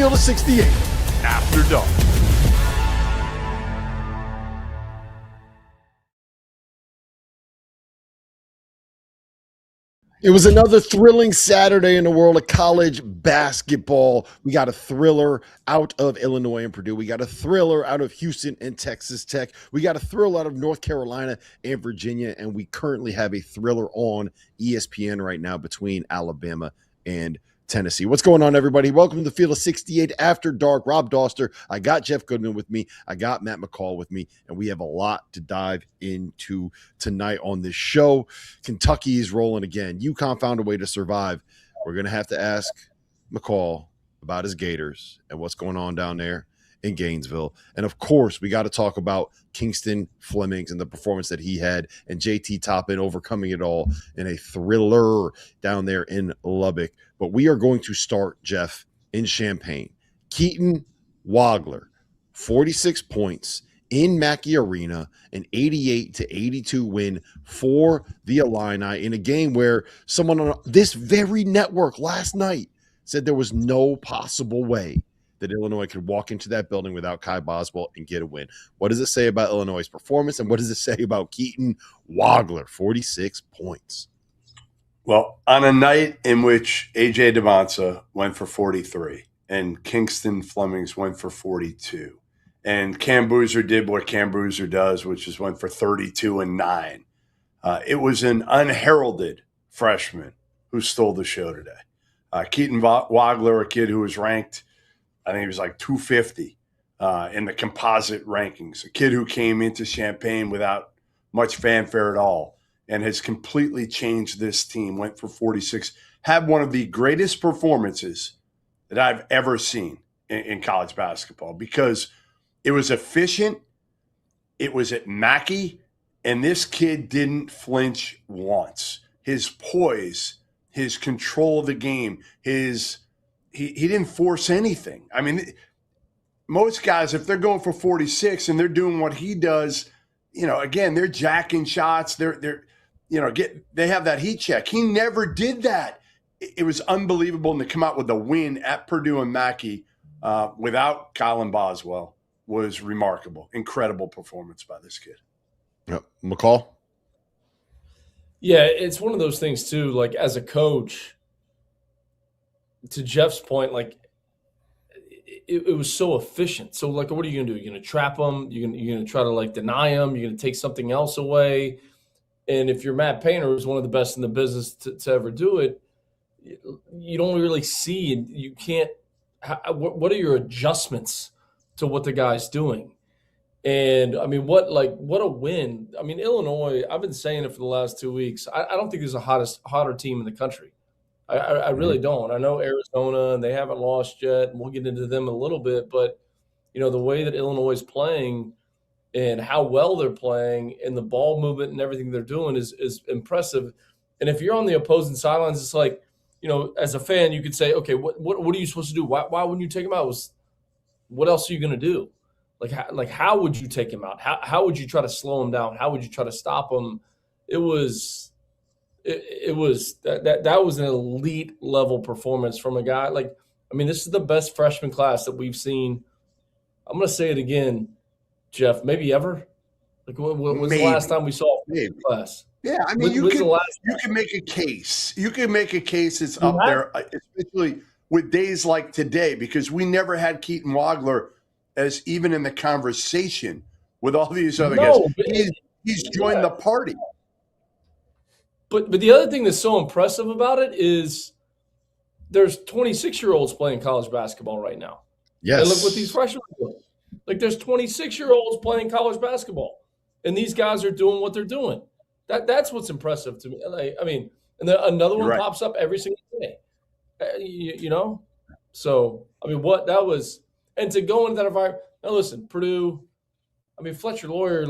Field of 68 After Dark. It was another thrilling Saturday in the world of college basketball. We got a thriller out of Illinois and Purdue. We got a thriller out of Houston and Texas Tech. We got a thriller out of North Carolina and Virginia. And we currently have a thriller on ESPN right now between Alabama and Tennessee. What's going on, everybody? Welcome to the Field of 68 After Dark. Rob Dauster. I got Jeff Goodman with me. I got Matt McCall with me. And we have a lot to dive into tonight on this show. Kentucky is rolling again. UConn found a way to survive. We're going to have to ask McCall about his Gators and what's going on down there in Gainesville. And, of course, we got to talk about Kingston Flemings and the performance that he had and JT Toppin overcoming it all in a thriller down there in Lubbock. But we are going to start, Jeff, in Champaign. Keaton Wagler, 46 points in Mackey Arena, an 88-82 win for the Illini in a game where someone on this very network last night said there was no possible way that Illinois could walk into that building without Kai Boswell and get a win. What does it say about Illinois' performance, and what does it say about Keaton Wagler, 46 points? Well, on a night in which A.J. Devonsa went for 43 and Kingston Flemings went for 42, and Cam Boozer did what Cam Boozer does, which is went for 32 and 9, it was an unheralded freshman who stole the show today. Keaton Wagler, a kid who was ranked, I think he was like 250 in the composite rankings, a kid who came into Champaign without much fanfare at all and has completely changed this team, went for 46, had one of the greatest performances that I've ever seen in college basketball because it was efficient, it was at Mackey, and this kid didn't flinch once. His poise, his control of the game, he didn't force anything. I mean, most guys, if they're going for 46 and they're doing what he does, again, they're jacking shots. They have that heat check. He never did that. It was unbelievable. And to come out with a win at Purdue and Mackey without Colin Boswell was remarkable. Incredible performance by this kid. Yep. McCall? Yeah, it's one of those things too, like as a coach, to Jeff's point, like it was so efficient. So like, what are you going to do? You're going to trap them. You're going to try to like deny them. You're going to take something else away. And if you're Matt Painter, who's one of the best in the business to ever do it, you don't really see, and you can't, what are your adjustments to what the guy's doing? And I mean, what a win. I mean, Illinois, I've been saying it for the last 2 weeks. I don't think there's a hotter team in the country. I really don't. I know Arizona, and they haven't lost yet, and we'll get into them in a little bit. But, the way that Illinois is playing and how well they're playing and the ball movement and everything they're doing is impressive. And if you're on the opposing sidelines, it's like, as a fan, you could say, okay, what are you supposed to do? Why wouldn't you take him out? What else are you going to do? How would you take him out? How would you try to slow him down? How would you try to stop him? It was that was an elite level performance from a guy. This is the best freshman class that we've seen. I'm going to say it again, Jeff, maybe ever. When was the last time we saw a class? Yeah, I mean, you can make a case. You can make a case it's up there, especially with days like today, because we never had Keaton Wagler as even in the conversation with all these other guys. He's joined the party. But the other thing that's so impressive about it is there's 26-year-olds playing college basketball right now. Yes. And look what these freshmen are doing. There's 26-year-olds playing college basketball, and these guys are doing what they're doing. That's what's impressive to me. And then another one pops up every single day. So, what that was – and to go into that environment – now, listen, Purdue – Fletcher Lawyer,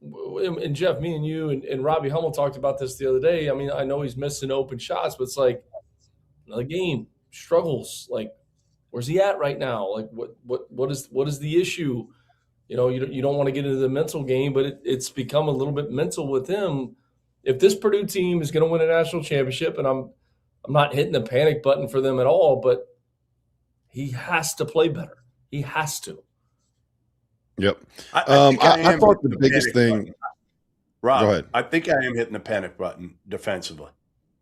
and Jeff, me and you and Robbie Hummel talked about this the other day. I know he's missing open shots, but it's like another game, struggles. Where's he at right now? What is the issue? You don't want to get into the mental game, but it's become a little bit mental with him. If this Purdue team is going to win a national championship, and I'm not hitting the panic button for them at all, but He has to play better. He has to. Yep. I think I am thought hitting the biggest thing. button. Go Rob, ahead. I think I am hitting the panic button defensively.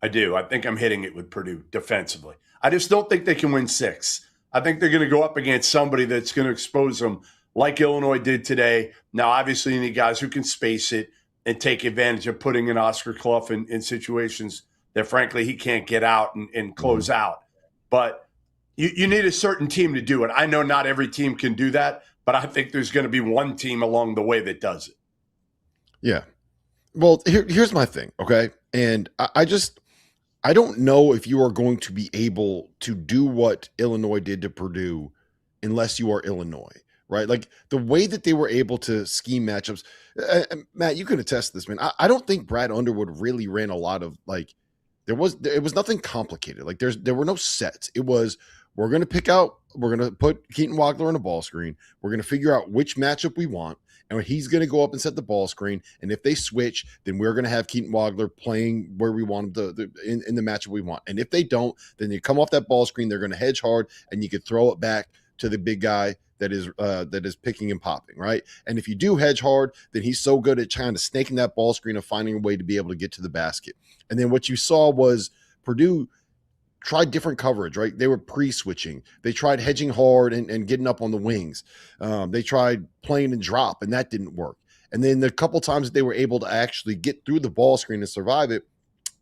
I do. I think I'm hitting it with Purdue defensively. I just don't think they can win 6. I think they're going to go up against somebody that's going to expose them like Illinois did today. Now, obviously, you need guys who can space it and take advantage of putting in Oscar Clough in situations that, frankly, he can't get out and close out. But you need a certain team to do it. I know not every team can do that, but I think there's going to be one team along the way that does it. Yeah. Well, here's my thing, okay? And I don't know if you are going to be able to do what Illinois did to Purdue unless you are Illinois, right? Like the way that they were able to scheme matchups. Matt, you can attest to this, man. I don't think Brad Underwood really ran a lot of like it was nothing complicated. Like there were no sets. It was we're going to put Keaton Wagler on a ball screen. We're going to figure out which matchup we want. And he's going to go up and set the ball screen. And if they switch, then we're going to have Keaton Wagler playing where we want him in the matchup we want. And if they don't, then you come off that ball screen, they're going to hedge hard, and you could throw it back to the big guy that is picking and popping, right? And if you do hedge hard, then he's so good at trying to snaking that ball screen and finding a way to be able to get to the basket. And then what you saw was Purdue tried different coverage, right? They were pre-switching. They tried hedging hard and getting up on the wings. They tried playing and drop, and that didn't work. And then the couple times that they were able to actually get through the ball screen and survive it,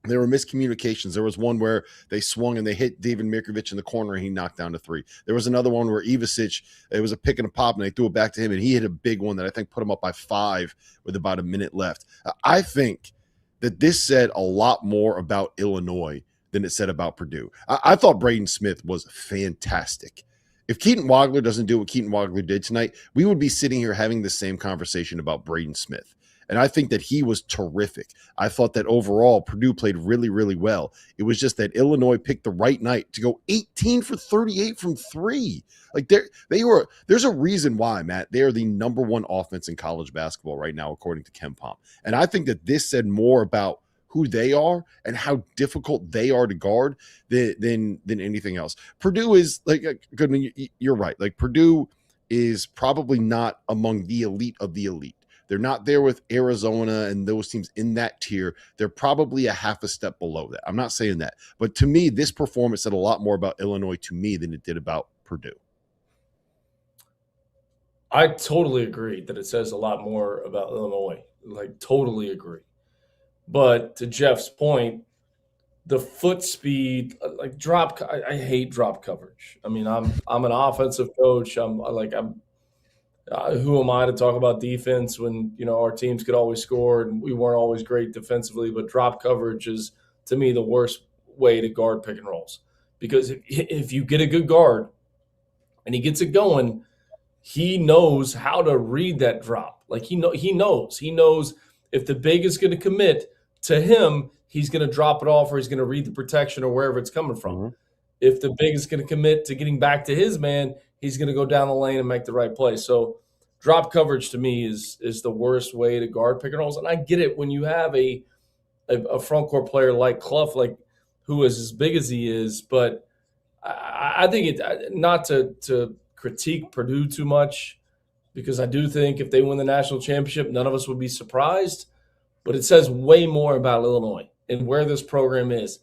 there were miscommunications. There was one where they swung and they hit David Mirkovic in the corner and he knocked down to 3. There was another one where Ivasic, it was a pick and a pop, and they threw it back to him, and he hit a big one that I think put him up by 5 with about a minute left. I think that this said a lot more about Illinois than it said about Purdue. I thought Braden Smith was fantastic. If Keaton Wagler doesn't do what Keaton Wagler did tonight, we would be sitting here having the same conversation about Braden Smith. And I think that he was terrific. I thought that overall Purdue played really, really well. It was just that Illinois picked the right night to go 18 for 38 from 3. Like there's a reason why, Matt, they are the number 1 offense in college basketball right now, according to KenPom. And I think that this said more about who they are and how difficult they are to guard than anything else. Purdue is like Goodman. You're right. Like Purdue is probably not among the elite of the elite. They're not there with Arizona and those teams in that tier. They're probably a half a step below that. I'm not saying that. But to me, this performance said a lot more about Illinois to me than it did about Purdue. I totally agree that it says a lot more about Illinois. Like, totally agree. But to Jeff's point, the foot speed, like drop, I hate drop coverage. I mean, I'm an offensive coach. Who am I to talk about defense when, our teams could always score and we weren't always great defensively, but drop coverage is, to me, the worst way to guard pick and rolls. Because if you get a good guard and he gets it going, he knows how to read that drop. Like he knows if the big is going to commit to him, he's going to drop it off or he's going to read the protection or wherever it's coming from. Mm-hmm. If the big is going to commit to getting back to his man, he's going to go down the lane and make the right play. So drop coverage to me is the worst way to guard pick and rolls. And I get it when you have a front court player like Clough, like who is as big as he is. But I think not to critique Purdue too much, because I do think if they win the national championship, none of us would be surprised. But it says way more about Illinois and where this program is.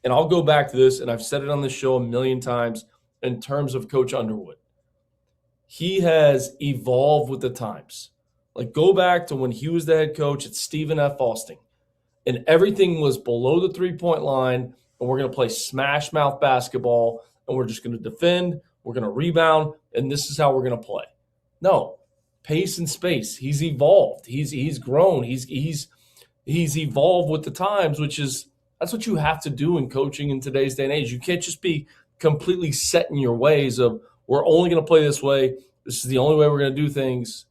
And I'll go back to this, and I've said it on the show a million times in terms of Coach Underwood. He has evolved with the times. Like, go back to when he was the head coach at Stephen F. Austin, and everything was below the three-point line, and we're going to play smash mouth basketball, and we're just going to defend, we're going to rebound, and this is how we're going to play. No, pace and space. He's evolved. He's grown. He's evolved with the times, that's what you have to do in coaching in today's day and age. You can't just be completely set in your ways of, we're only going to play this way. This is the only way we're going to do things.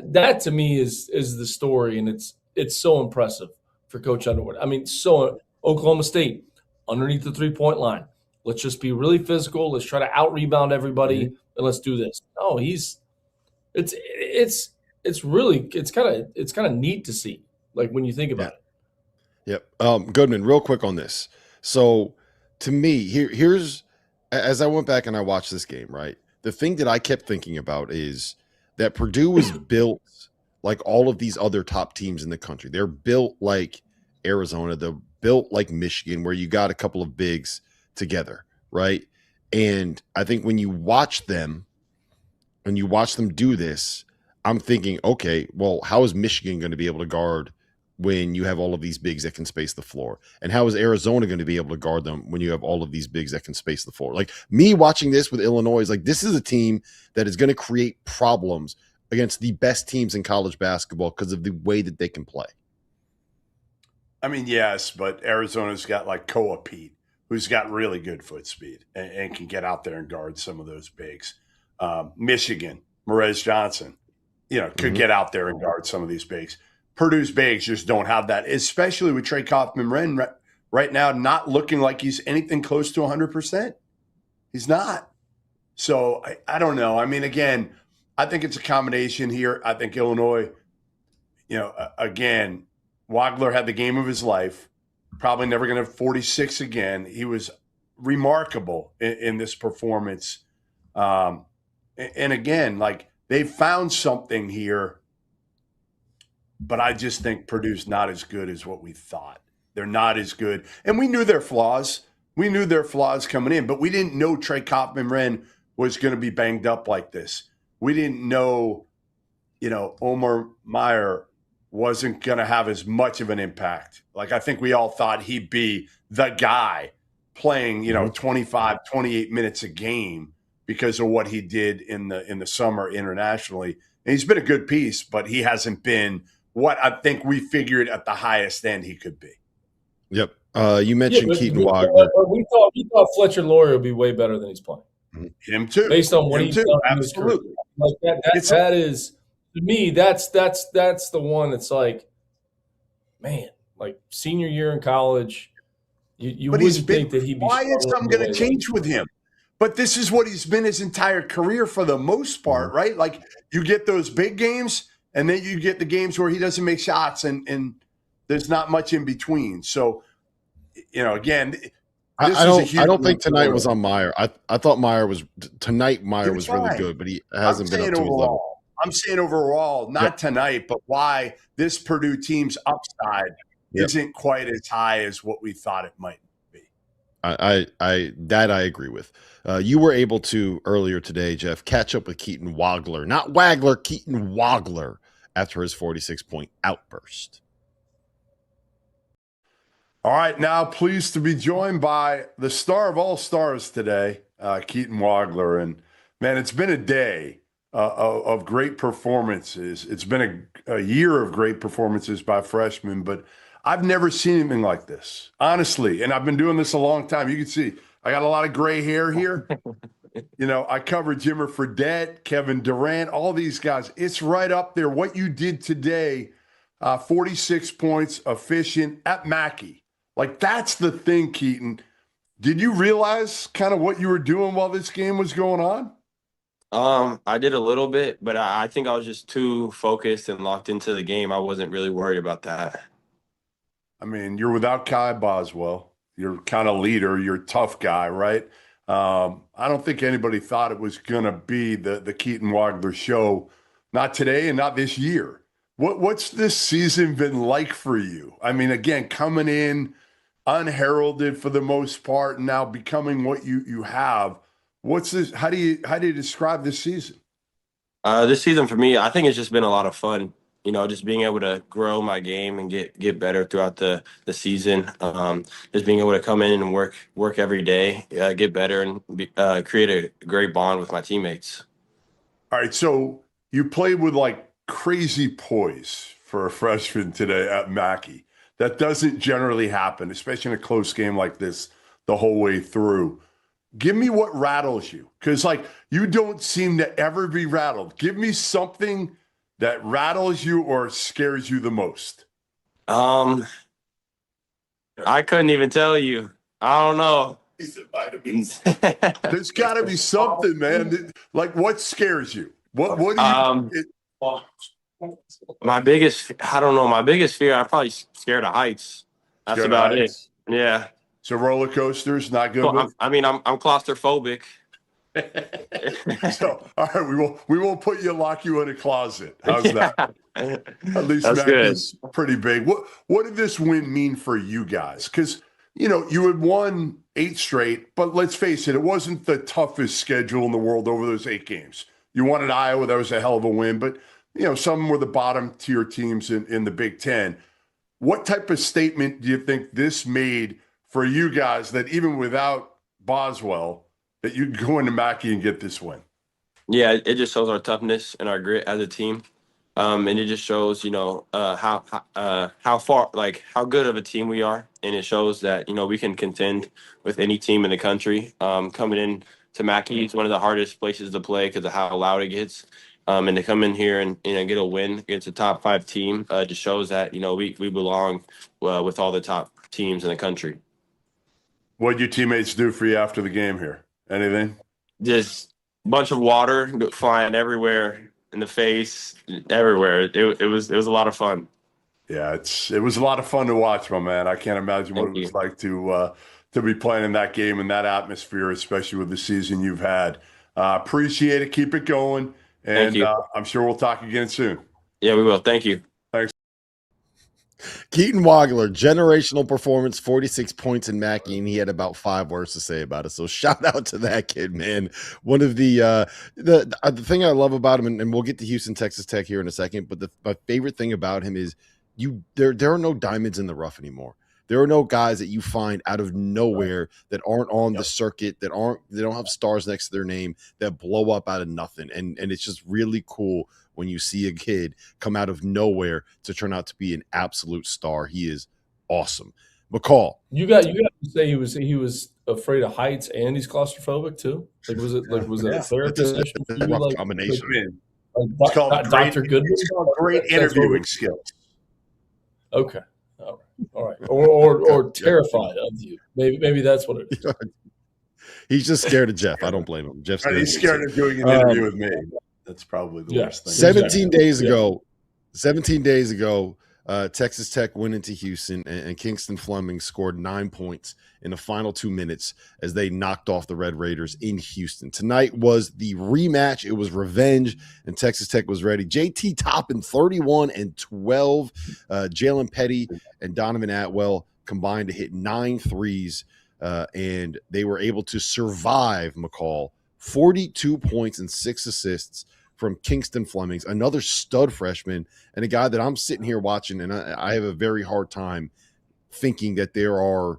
That to me is the story, and it's so impressive for Coach Underwood. I mean, so Oklahoma State underneath the 3-point line. Let's just be really physical. Let's try to out rebound everybody, and let's do this. No, it's kind of neat to see, like when you think about it. Yep. Goodman, real quick on this. So to me, here's as I went back and I watched this game, right? The thing that I kept thinking about is that Purdue was built like all of these other top teams in the country. They're built like Arizona. They're built like Michigan, where you got a couple of bigs together, right? And I think when you watch them do this, I'm thinking, okay, well, how is Michigan going to be able to guard when you have all of these bigs that can space the floor? And how is Arizona going to be able to guard them when you have all of these bigs that can space the floor? Like me watching this with Illinois is like, this is a team that is going to create problems against the best teams in college basketball because of the way that they can play. I mean, yes, but Arizona's got like Koa Pete, who's got really good foot speed and can get out there and guard some of those bigs. Michigan, Morez Johnson, could get out there and guard some of these bigs. Purdue's bigs just don't have that, especially with Trey Kaufman-Renn right now not looking like he's anything close to 100%. He's not. So I don't know. I mean, again, I think it's a combination here. I think Illinois, again, Wagler had the game of his life, probably never going to have 46 again. He was remarkable in this performance. And again, like they found something here, but I just think Purdue's not as good as what we thought. They're not as good. And we knew their flaws. We knew their flaws coming in, but we didn't know Trey Kaufman-Renn was going to be banged up like this. We didn't know, Omar Meyer wasn't going to have as much of an impact. Like I think we all thought he'd be the guy playing, 25, 28 minutes a game because of what he did in the summer internationally. And he's been a good piece, but he hasn't been what I think we figured at the highest end he could be. Yep. You mentioned Keaton Wagler. We thought Fletcher Loyer would be way better than he's playing. Him too. Based on what he's done in his career. Absolutely. Like that is to me, that's the one that's like, man, like senior year in college, you wouldn't think that he'd be. Why is something going to change with him? But this is what he's been his entire career for the most part, right? Like you get those big games, and then you get the games where he doesn't make shots, and there's not much in between. So, again, I don't think tonight was on Meyer. I thought Meyer was really good, but he hasn't been up to his level. I'm saying overall, not tonight, but why this Purdue team's upside isn't quite as high as what we thought it might be. I agree with. You were able to earlier today, Jeff, catch up with Keaton Wagler, not Wagler, Keaton Wagler, after his 46-point outburst. All right, now pleased to be joined by the star of all stars today, Keaton Wagler. And, man, it's been a day of great performances. It's been a year of great performances by freshmen, but I've never seen anything like this, honestly. And I've been doing this a long time. You can see I got a lot of gray hair here. I covered Jimmer Fredette, Kevin Durant, all these guys. It's right up there. What you did today, 46 points, efficient at Mackey. Like, that's the thing, Keaton. Did you realize kind of what you were doing while this game was going on? I did a little bit, but I think I was just too focused and locked into the game. I wasn't really worried about that. I mean, you're without Kai Boswell. You're kind of leader. You're a tough guy, right? I don't think anybody thought it was going to be the Keaton Wagler show, not today and not this year. What's this season been like for you? I mean, again, coming in unheralded for the most part and now becoming what you have. What's this? How do you describe this season? This season for me, I think it's just been a lot of fun. Just being able to grow my game and get better throughout the season. Just being able to come in and work every day, get better, and create a great bond with my teammates. All right, so you played with like crazy poise for a freshman today at Mackey. That doesn't generally happen, especially in a close game like this the whole way through. Give me what rattles you, because like you don't seem to ever be rattled. Give me something that rattles you or scares you the most. I couldn't even tell you. I don't know. There's got to be something, man. Like, what scares you? What do you? My biggest fear, I'm probably scared of heights. That's about it. Yeah. So roller coasters, not good So with. I'm claustrophobic. So all right, we won't put you lock you in a closet. How's that? At least That's Mac good. is pretty big. What did this win mean for you guys? Because you had won 8 straight, but let's face it, it wasn't the toughest schedule in the world over those 8 games. You won at Iowa, that was a hell of a win, but some were the bottom tier teams in the Big Ten. What type of statement do you think this made for you guys that even without Boswell, that you can go into Mackey and get this win? Yeah, it just shows our toughness and our grit as a team. And it just shows, how far, like how good of a team we are. And it shows that, we can contend with any team in the country. Coming in to Mackey, it's one of the hardest places to play because of how loud it gets. And to come in here and get a win against a top 5 team just shows that, we belong with all the top teams in the country. What did your teammates do for you after the game here? Anything? Just a bunch of water flying everywhere. In the face, everywhere. It was a lot of fun. Yeah, it was a lot of fun to watch, my man. I can't imagine what it was like to be playing in that game and that atmosphere, especially with the season you've had. Appreciate it. Keep it going, and I'm sure we'll talk again soon. Yeah, we will. Thank you. Thanks. Keaton Wagler, generational performance, 46 points in Mackey, and he had about 5 words to say about it. So shout out to that kid, man. One of the thing I love about him, and we'll get to Houston, Texas Tech here in a second, but my favorite thing about him is there are no diamonds in the rough anymore. There are no guys that you find out of nowhere that aren't on the circuit, they don't have stars next to their name, that blow up out of nothing. And it's just really cool when you see a kid come out of nowhere to turn out to be an absolute star. He is awesome. McCall. You got to say he was afraid of heights and he's claustrophobic too. Was it a therapy session? A rough combination. It's called Dr. Goodman. It's called great interviewing skills. Okay. All right. Or terrified of you. Maybe that's what it is. He's just scared of Jeff. I don't blame him. He's scared of doing an interview with me. That's probably the worst thing. 17 days ago, Texas Tech went into Houston, and Kingston Fleming scored 9 points in the final 2 minutes as they knocked off the Red Raiders in Houston. Tonight was the rematch. It was revenge, and Texas Tech was ready. JT Toppin, 31 and 12. Jalen Petty and Donovan Atwell combined to hit 9 threes, and they were able to survive, McCall, 42 points and 6 assists from Kingston Flemings, another stud freshman, and a guy that I'm sitting here watching, and I have a very hard time thinking that there are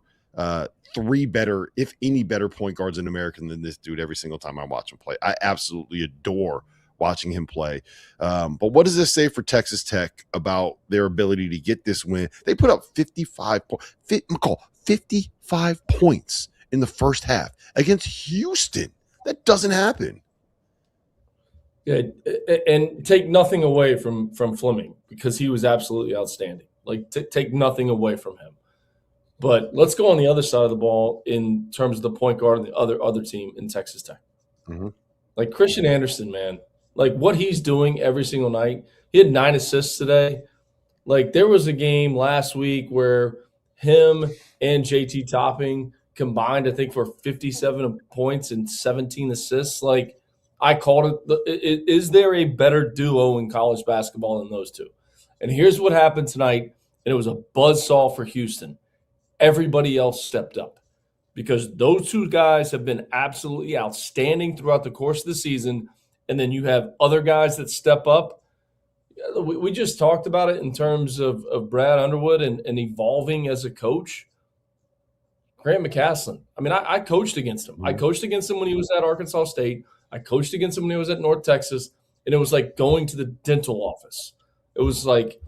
3 better, if any better, point guards in America than this dude every single time I watch him play. I absolutely adore watching him play. But what does this say for Texas Tech about their ability to get this win? They put up 55 points in the first half against Houston. That doesn't happen. Yeah, and take nothing away from Fleming because he was absolutely outstanding. Like, take nothing away from him. But let's go on the other side of the ball in terms of the point guard and the other team in Texas Tech. Mm-hmm. Like Christian Anderson, man. Like what he's doing every single night. He had 9 assists today. Like there was a game last week where him and JT Topping combined, I think, for 57 points and 17 assists. Like I called it. Is there a better duo in college basketball than those two? And here's what happened tonight, and it was a buzzsaw for Houston. Everybody else stepped up because those two guys have been absolutely outstanding throughout the course of the season. And then you have other guys that step up. We just talked about it in terms of Brad Underwood and evolving as a coach. Grant McCasland. I mean, I coached against him. I coached against him when he was at Arkansas State. I coached against him when he was at North Texas. And it was like going to the dental office. It was like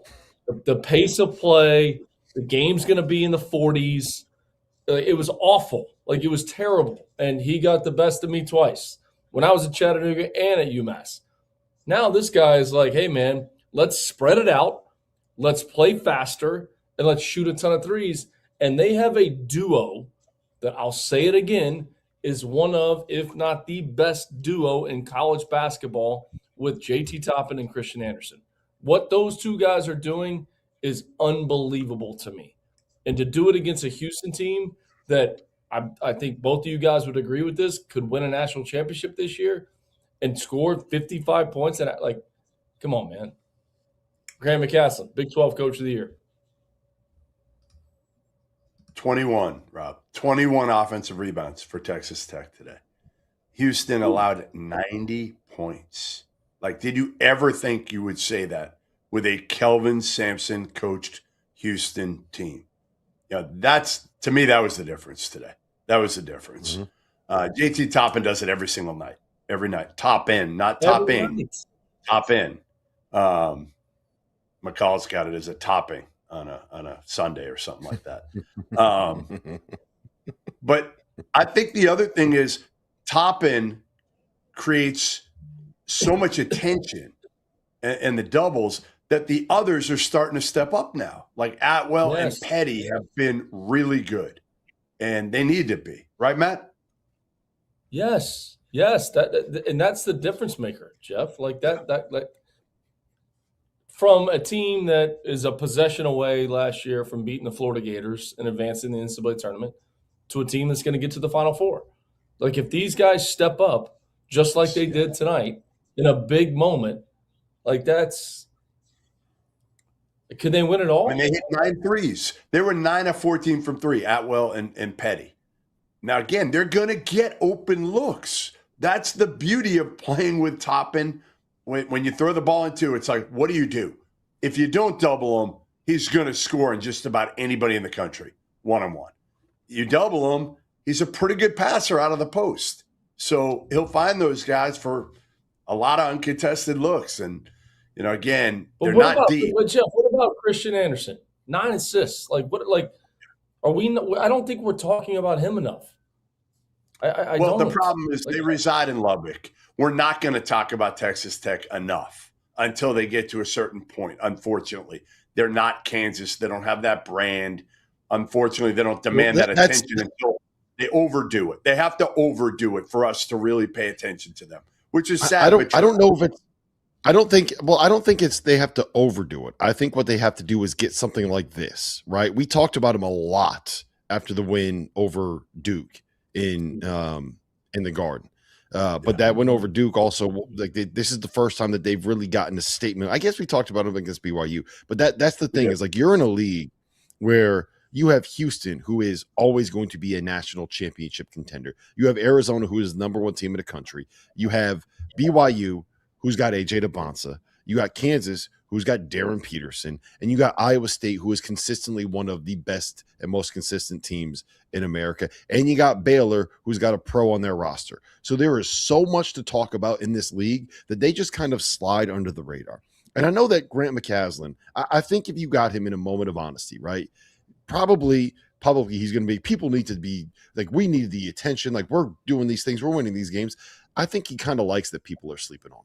the pace of play, the game's going to be in the 40s. It was awful. Like, it was terrible. And he got the best of me twice when I was at Chattanooga and at UMass. Now this guy is like, hey, man, let's spread it out. Let's play faster, and let's shoot a ton of threes. And they have a duo that, I'll say it again, is one of, if not the best duo in college basketball with JT Toppin and Christian Anderson. What those two guys are doing is unbelievable to me. And to do it against a Houston team that I think both of you guys would agree with this, could win a national championship this year and score 55 points. And like, come on, man. Graham McCasland, Big 12 Coach of the Year. 21, Rob. 21 offensive rebounds for Texas Tech today. Houston allowed 90 points. Like, did you ever think you would say that with a Kelvin Sampson coached Houston team? Yeah, to me, that was the difference today. That was the difference. Mm-hmm. JT Toppin does it every single night. Every night. Top in, not top in. Top in. McCall's got it as a topping on a Sunday or something like that. But I think the other thing is Toppin creates so much attention and the doubles that the others are starting to step up now. Like Atwell and Petty have been really good, and they need to be. Right, Matt? Yes. And that's the difference maker, Jeff. Like that from a team that is a possession away last year from beating the Florida Gators and advancing the NCAA tournament to a team that's going to get to the Final Four. Like, if these guys step up just like they did tonight in a big moment, like could they win it all? When they hit 9 threes. They were 9 of 14 from 3, Atwell and Petty. Now, again, they're going to get open looks. That's the beauty of playing with Toppin. When you throw the ball in 2, it's like, what do you do? If you don't double him, he's going to score in just about anybody in the country, one-on-one. You double him, he's a pretty good passer out of the post. So he'll find those guys for a lot of uncontested looks. And, again, they're not deep. But Jeff, what about Christian Anderson? 9 assists. I don't think we're talking about him enough. The problem is they reside in Lubbock. We're not going to talk about Texas Tech enough until they get to a certain point, unfortunately. They're not Kansas. They don't have that brand. Unfortunately, they don't demand that attention until they overdo it. They have to overdo it for us to really pay attention to them, which is sad. I don't think it's they have to overdo it. I think what they have to do is get something like this, right? We talked about him a lot after the win over Duke in the Garden. But that win over Duke also, this is the first time that they've really gotten a statement. I guess we talked about it against BYU, but that's the thing is, like, you're in a league where you have Houston, who is always going to be a national championship contender. You have Arizona, who is the number 1 team in the country. You have BYU, who's got AJ DeBonsa. You got Kansas, who's got Darren Peterson, and you got Iowa State, who is consistently one of the best and most consistent teams in America. And you got Baylor, who's got a pro on their roster. So there is so much to talk about in this league that they just kind of slide under the radar. And I know that Grant McCasland, I think if you got him in a moment of honesty, right, probably he's going to be, people need to be like, we need the attention. Like, we're doing these things, we're winning these games. I think he kind of likes that people are sleeping on him.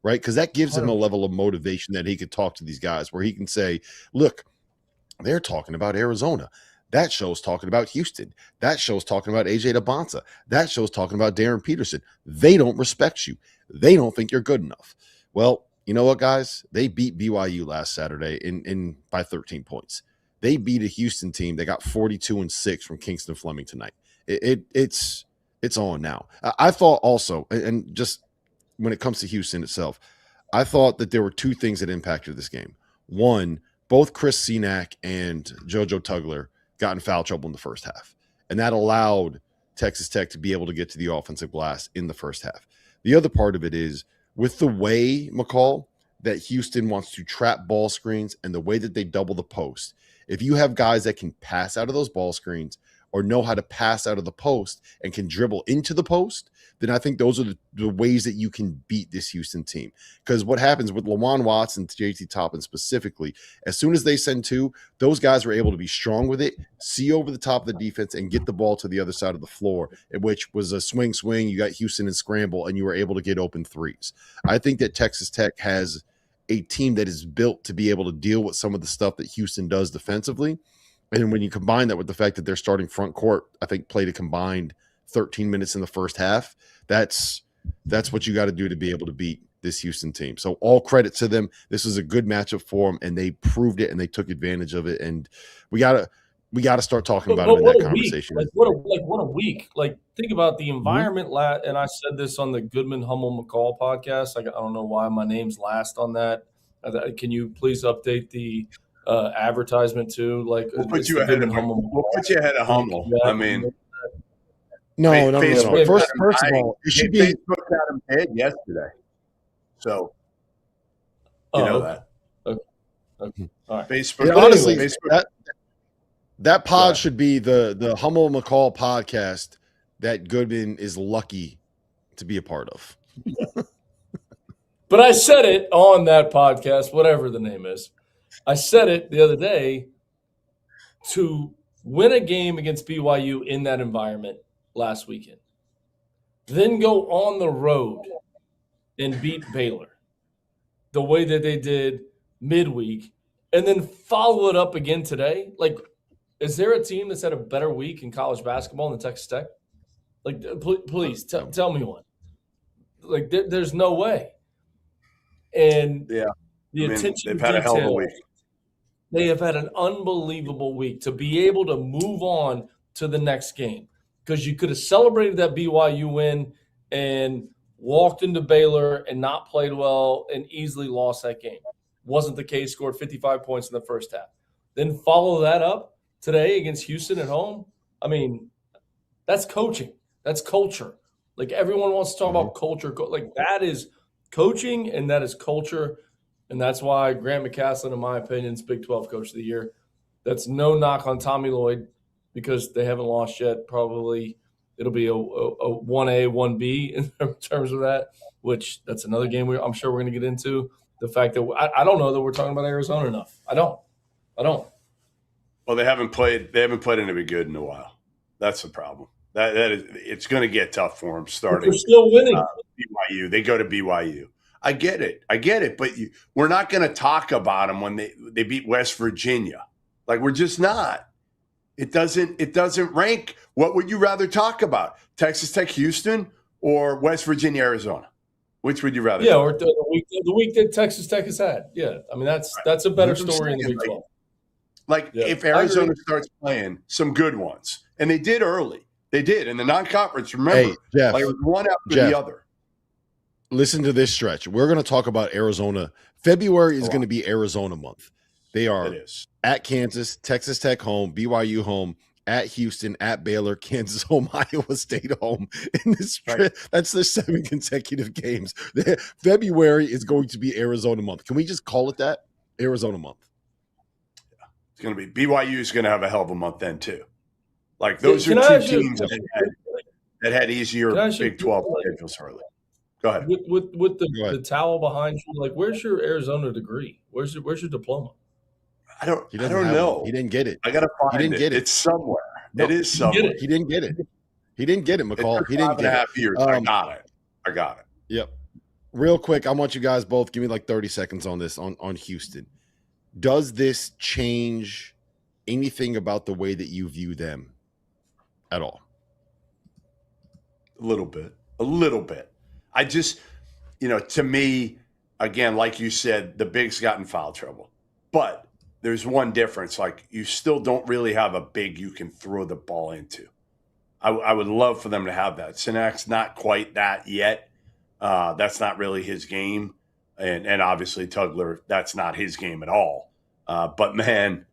Right? Because that gives him a level of motivation that he could talk to these guys where he can say, look, they're talking about Arizona. That show's talking about Houston. That show's talking about AJ DeBonsa. That show's talking about Darren Peterson. They don't respect you. They don't think you're good enough. Well, you know what, guys? They beat BYU last Saturday in by 13 points. They beat a Houston team. They got 42-6 from Kingston Fleming tonight. It's on now. I thought also, and just when it comes to Houston itself, I thought that there were 2 things that impacted this game. One, both Chris Senack and JoJo Tugler got in foul trouble in the first half, and that allowed Texas Tech to be able to get to the offensive glass in the first half. The other part of it is, with the way, McCall, that Houston wants to trap ball screens and the way that they double the post, if you have guys that can pass out of those ball screens or know how to pass out of the post and can dribble into the post, then I think those are the ways that you can beat this Houston team. Because what happens with Lawan Watson, JT Toppin specifically, as soon as they send 2, those guys were able to be strong with it, see over the top of the defense, and get the ball to the other side of the floor, which was a swing. You got Houston in scramble, and you were able to get open threes. I think that Texas Tech has a team that is built to be able to deal with some of the stuff that Houston does defensively. And when you combine that with the fact that their starting front court, I think, played a combined 13 minutes in the first half, that's what you got to do to be able to beat this Houston team. So all credit to them. This was a good matchup for them, and they proved it, and they took advantage of it. And we got to We got to start talking But, about him in what that a week! conversation. What a week! Like, think about the environment. And I said this on the Goodman McCall podcast. I don't know why my name's last on that. Can you please update the advertisement too? Like, We'll put it's you the ahead of Goodman Hummel. We'll put you ahead of Hummel. I mean, No. Facebook First got him of all, it should be. Facebook got him dead yesterday. So you know okay. Okay. All right. Facebook. Yeah, honestly, Facebook. that pod should be the Hummel McCall podcast that Goodman is lucky to be a part of. But I said it on that podcast, whatever the name is. I said it the other day, to win a game against BYU in that environment last weekend, then go on the road and beat Baylor the way that they did midweek, and then follow it up again today. Like, is there a team that's had a better week in college basketball than Texas Tech? Like, please tell me one. Like, there's no way. And the attention they've had a hell of a week. They have had an unbelievable week to be able to move on to the next game, because you could have celebrated that BYU win and walked into Baylor and not played well and easily lost that game. Wasn't the case. Scored 55 points in the first half. Then follow that up today against Houston at home. I mean, that's coaching. That's culture. Like, everyone wants to talk about culture. Like, that is coaching and that is culture. And that's why Grant McCasland, in my opinion, is Big 12 Coach of the Year. That's no knock on Tommy Lloyd, because they haven't lost yet. Probably it'll be a 1A, 1B in terms of that, which that's another game I'm sure we're going to get into. The fact that I don't know that we're talking about Arizona enough. I don't. Well, they haven't played anybody good in a while. That's the problem. That is, it's going to get tough for them starting. They're still winning. BYU. They go to BYU. I get it. But we're not going to talk about them when they beat West Virginia. Like, we're just not. It doesn't rank. What would you rather talk about? Texas Tech, Houston, or West Virginia, Arizona? Which would you rather? Yeah, or the week that Texas Tech has had. Yeah, I mean, that's a better story in the Big 12. Like, if Arizona starts playing some good ones, and they did early. They did in the non-conference. Remember, Jeff, like, it was one after the other. Listen to this stretch. We're going to talk about Arizona. February is going to be Arizona month. They are at Kansas, Texas Tech home, BYU home, at Houston, at Baylor, Kansas home, Iowa State home. In this that's the 7 consecutive games. February is going to be Arizona month. Can we just call it that? Arizona month. Yeah. It's going to be BYU is going to have a hell of a month then too. Like, those are two teams that had easier Big 12 schedules early. Go ahead. With the towel behind you, like, where's your Arizona degree? Where's your diploma? I don't know. He didn't get it. I gotta find it. He didn't get it. It's somewhere. It is somewhere. He didn't get it. He didn't get it, McCall. He didn't get it. 5.5 years. I got it. Yep. Real quick, I want you guys both give me like 30 seconds on this on Houston. Does this change anything about the way that you view them at all? A little bit. I just, to me, again, like you said, the Bigs got in foul trouble. But there's one difference. Like, you still don't really have a big you can throw the ball into. I would love for them to have that. Sinak's not quite that yet. That's not really his game. And obviously Tugler, that's not his game at all. But, man,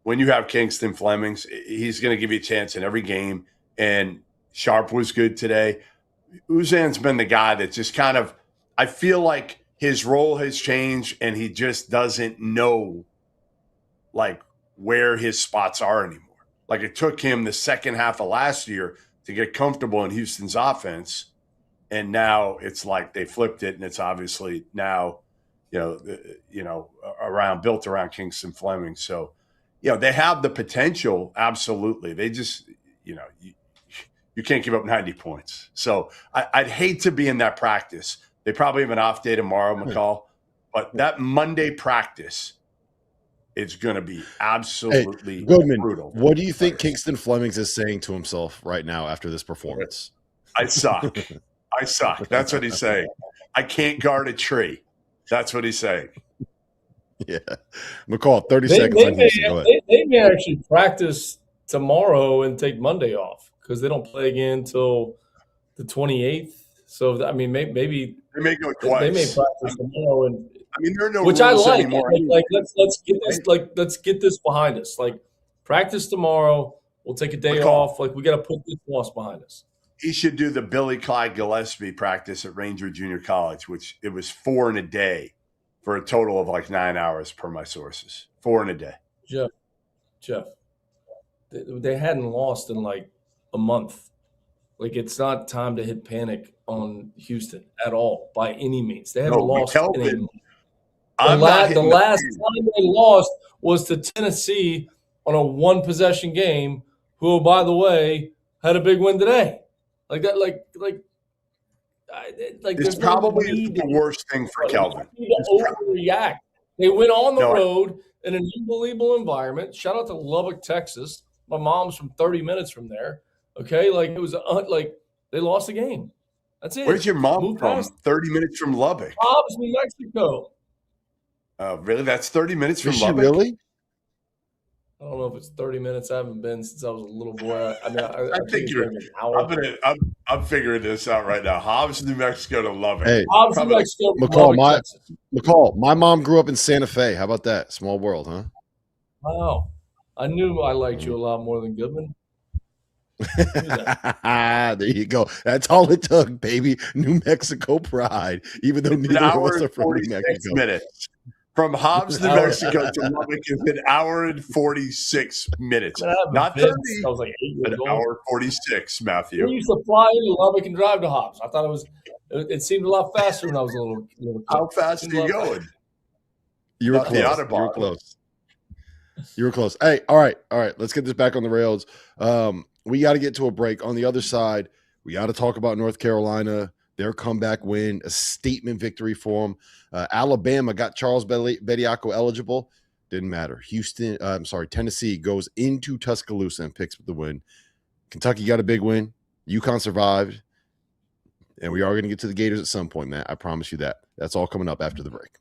when you have Kingston Flemings, he's going to give you a chance in every game. And Sharp was good today. Uzan's been the guy that just kind of – I feel like his role has changed and he just doesn't know, like, where his spots are anymore. Like, it took him the second half of last year to get comfortable in Houston's offense, and now it's like they flipped it, and it's obviously now, built around Kingston Fleming. So, they have the potential, absolutely. They just, you can't give up 90 points. So I'd hate to be in that practice. They probably have an off day tomorrow, McCall, but that Monday practice, it's going to be absolutely brutal. What do you think Kingston Flemings is saying to himself right now after this performance? I suck. That's what he's saying. I can't guard a tree. That's what he's saying. Yeah. McCall, 30 They, seconds they, on may, Houston. Go ahead. they may actually practice tomorrow and take Monday off because they don't play again until the 28th. So, I mean, maybe They may go they may twice. practice tomorrow, and I mean, there are no which I rules like. anymore. Like let's get this behind us. Like practice tomorrow. We'll take a day McCall. off. Like we got to put this loss behind us. He should do the Billy Clyde Gillespie practice at Ranger Junior College, which it was 4 in a day for a total of like 9 hours per my sources. 4 in a day. Jeff, they hadn't lost in like a month. Like it's not time to hit panic on Houston at all by any means. They haven't lost in a month. The last time they lost was to Tennessee on a one-possession game, who, by the way, had a big win today. Like that, it's probably the worst thing for Kelvin. Overreact. They went on the road in an unbelievable environment. Shout out to Lubbock, Texas. My mom's from 30 minutes from there. Okay, like it was like they lost the game. That's it. Where's your mom from? 30 minutes from Lubbock. Hobbs, New Mexico. Really? That's 30 minutes from Is Lubbock? she really? I don't know if it's 30 minutes. I haven't been since I was a little boy. I mean, I think you're. I'm figuring this out right now. Hobbs, New Mexico to Lubbock. Hey, Hobbs, New Mexico. McCall, my mom grew up in Santa Fe. How about that? Small world, huh? Wow. I knew I liked you a lot more than Goodman. There you go. That's all it took, baby. New Mexico pride. Even though neither of us are from New Mexico. Minutes. From Hobbs, New Mexico to Lubbock is an hour and 46 minutes. Not 30. I was like 8 years an old. hour 46, Matthew. We used to fly into Lubbock and drive to Hobbs. I thought it seemed a lot faster when I was a little kid. How fast are you going? You were close. You were close. You were close. Hey, all right. Let's get this back on the rails. We got to get to a break. On the other side, we got to talk about North Carolina, their comeback win, a statement victory for them. Alabama got Charles Bediako eligible. Didn't matter. Tennessee goes into Tuscaloosa and picks up the win. Kentucky got a big win. UConn survived. And we are going to get to the Gators at some point, Matt. I promise you that. That's all coming up after the break.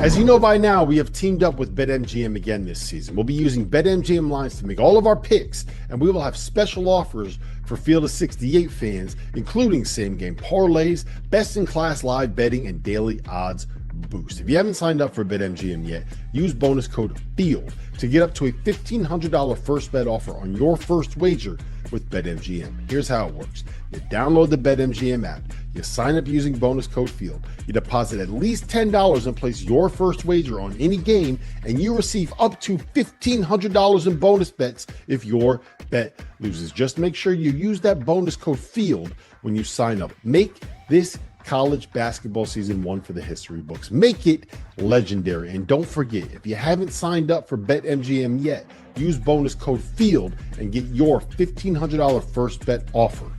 As you know by now, we have teamed up with BetMGM again this season. We'll be using BetMGM lines to make all of our picks, and we will have special offers for Field of 68 fans, including same-game parlays, best-in-class live betting, and daily odds boost. If you haven't signed up for BetMGM yet, use bonus code FIELD to get up to a $1,500 first bet offer on your first wager with BetMGM. Here's how it works. You download the BetMGM app, you sign up using bonus code FIELD, you deposit at least $10 and place your first wager on any game, and you receive up to $1,500 in bonus bets if your bet loses. Just make sure you use that bonus code FIELD when you sign up. Make this college basketball season one for the history books. Make it legendary. And don't forget, if you haven't signed up for BetMGM yet, use bonus code FIELD and get your $1,500 first bet offer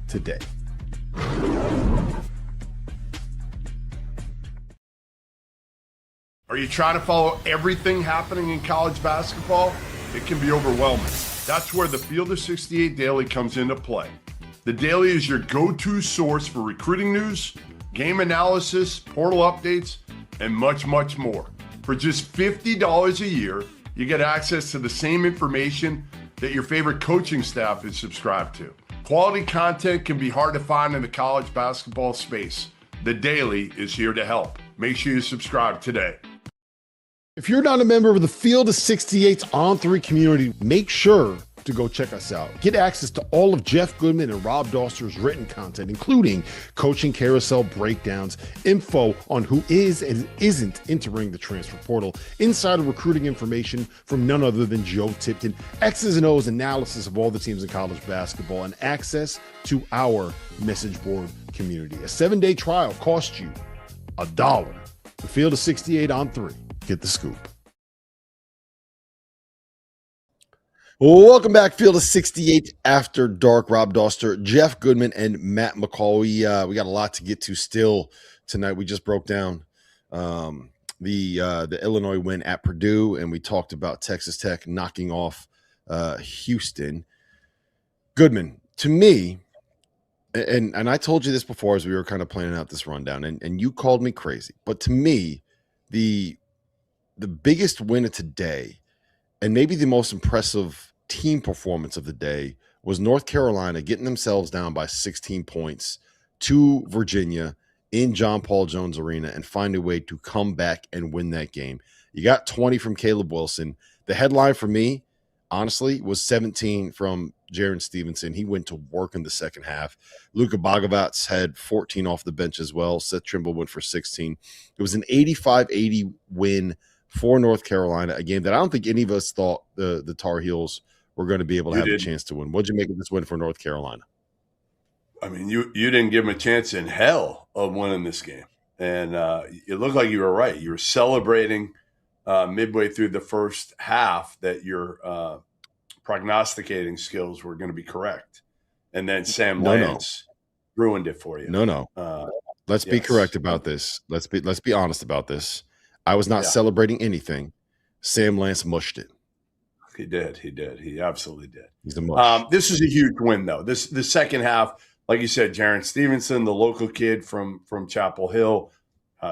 today. Are you trying to follow everything happening in college basketball? It can be overwhelming. That's where the Field of 68 Daily comes into play. The Daily is your go-to source for recruiting news, game analysis, portal updates, and much, much more. For just $50 a year, you get access to the same information that your favorite coaching staff is subscribed to. Quality content can be hard to find in the college basketball space. The Daily is here to help. Make sure you subscribe today. If you're not a member of the Field of 68's On3 community, make sure to go check us out. Get access to all of Jeff Goodman and Rob Dauster's written content, including coaching carousel breakdowns, info on who is and isn't entering the transfer portal, insider recruiting information from none other than Joe Tipton, X's and O's analysis of all the teams in college basketball, and access to our message board community. A 7-day trial costs you $1. The Field of 68 On3. Get the scoop. Welcome back, Field of 68 After Dark. Rob Dauster, Jeff Goodman, and Matt McCall. We got a lot to get to still tonight. We just broke down the Illinois win at Purdue, and we talked about Texas Tech knocking off Houston. Goodman, to me, And I told you this before as we were kind of planning out this rundown, and you called me crazy. But to me, the biggest win of today, and maybe the most impressive team performance of the day, was North Carolina getting themselves down by 16 points to Virginia in John Paul Jones Arena and find a way to come back and win that game. You got 20 from Caleb Wilson. The headline for me, honestly, was 17 from Jaron Stevenson. He went to work in the second half. Luka Bogovats had 14 off the bench as well. Seth Trimble went for 16. It was an 85-80 win for North Carolina, a game that I don't think any of us thought the Tar Heels were going to be able to have a chance to win. What'd you make of this win for North Carolina? I mean, you didn't give them a chance in hell of winning this game. And it looked like you were right. You were celebrating midway through the first half that your prognosticating skills were going to be correct. And then Sam Lance ruined it for you. Let's be correct about this. Let's be honest about this. I was not celebrating anything. Sam Lance mushed it. He did. He absolutely did. He's a mush. This was a huge win, though. The second half, like you said, Jaron Stevenson, the local kid from Chapel Hill,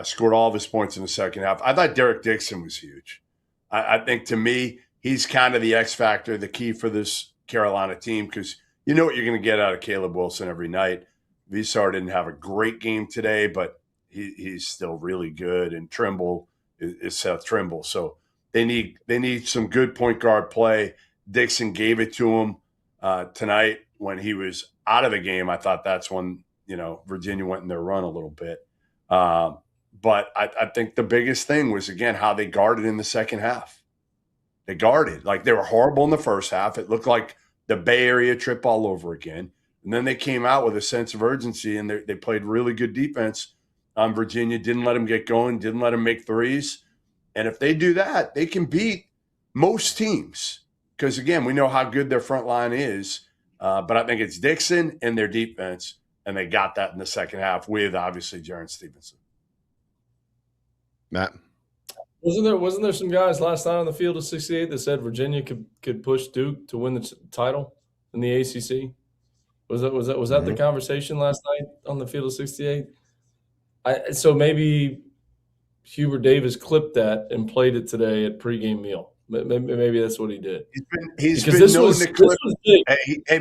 scored all of his points in the second half. I thought Derek Dixon was huge. I think, to me, he's kind of the X factor, the key for this Carolina team, because you know what you're going to get out of Caleb Wilson every night. Visar didn't have a great game today, but he's still really good. And Trimble is Seth Trimble. So they need some good point guard play. Dixon gave it to him tonight when he was out of the game. I thought that's when, Virginia went in their run a little bit. But I think the biggest thing was, again, how they guarded in the second half. They guarded. Like, they were horrible in the first half. It looked like the Bay Area trip all over again. And then they came out with a sense of urgency, and they played really good defense on Virginia, didn't let them get going, didn't let them make threes. And if they do that, they can beat most teams because, again, we know how good their front line is. But I think it's Dixon and their defense, and they got that in the second half with, obviously, Jaron Stevenson. Matt? Wasn't there some guys last night on the field of 68 that said Virginia could push Duke to win the title in the ACC? Was that the conversation last night on the field of 68? So maybe Hubert Davis clipped that and played it today at pregame meal. Maybe that's what he did. He's been known to clip. Hey,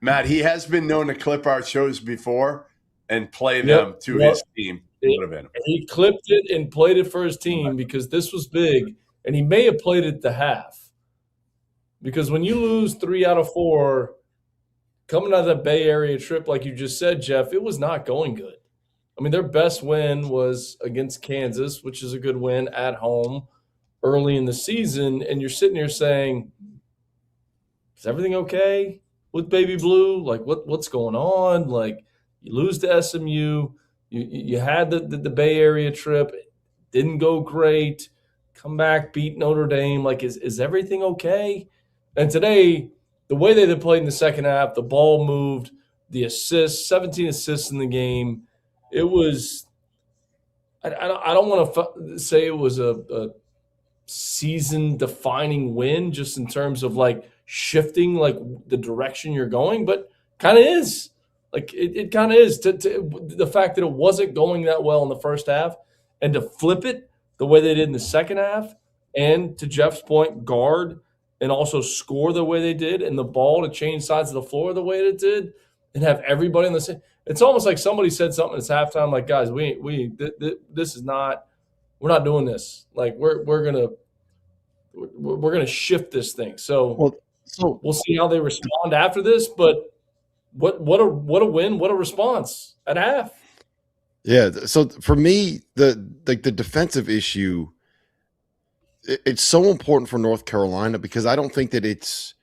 Matt, he has been known to clip our shows before and play them to his team. He clipped it and played it for his team because this was big, and he may have played it the half. Because when you lose 3 out of 4 coming out of that Bay Area trip, like you just said, Jeff, it was not going good. I mean, their best win was against Kansas, which is a good win at home early in the season, and you're sitting here saying, is everything okay with Baby Blue? Like, what's going on? Like, you lose to SMU. You had the Bay Area trip. It didn't go great. Come back, beat Notre Dame. Like, is everything okay? And today, the way they played in the second half, the ball moved, the assists, 17 assists in the game. It was – I don't want to say it was a season-defining win just in terms of, like, shifting, like, the direction you're going, but kind of is. Like, it kind of is. The fact that it wasn't going that well in the first half and to flip it the way they did in the second half and, to Jeff's point, guard and also score the way they did and the ball to change sides of the floor the way it did and have everybody on the same – it's almost like somebody said something at halftime like, guys, this is not – we're not doing this. Like, we're gonna shift this thing. So we'll see how they respond after this, but what a win, what a response at half. Yeah. So for me, the defensive issue, it's so important for North Carolina because I don't think that it's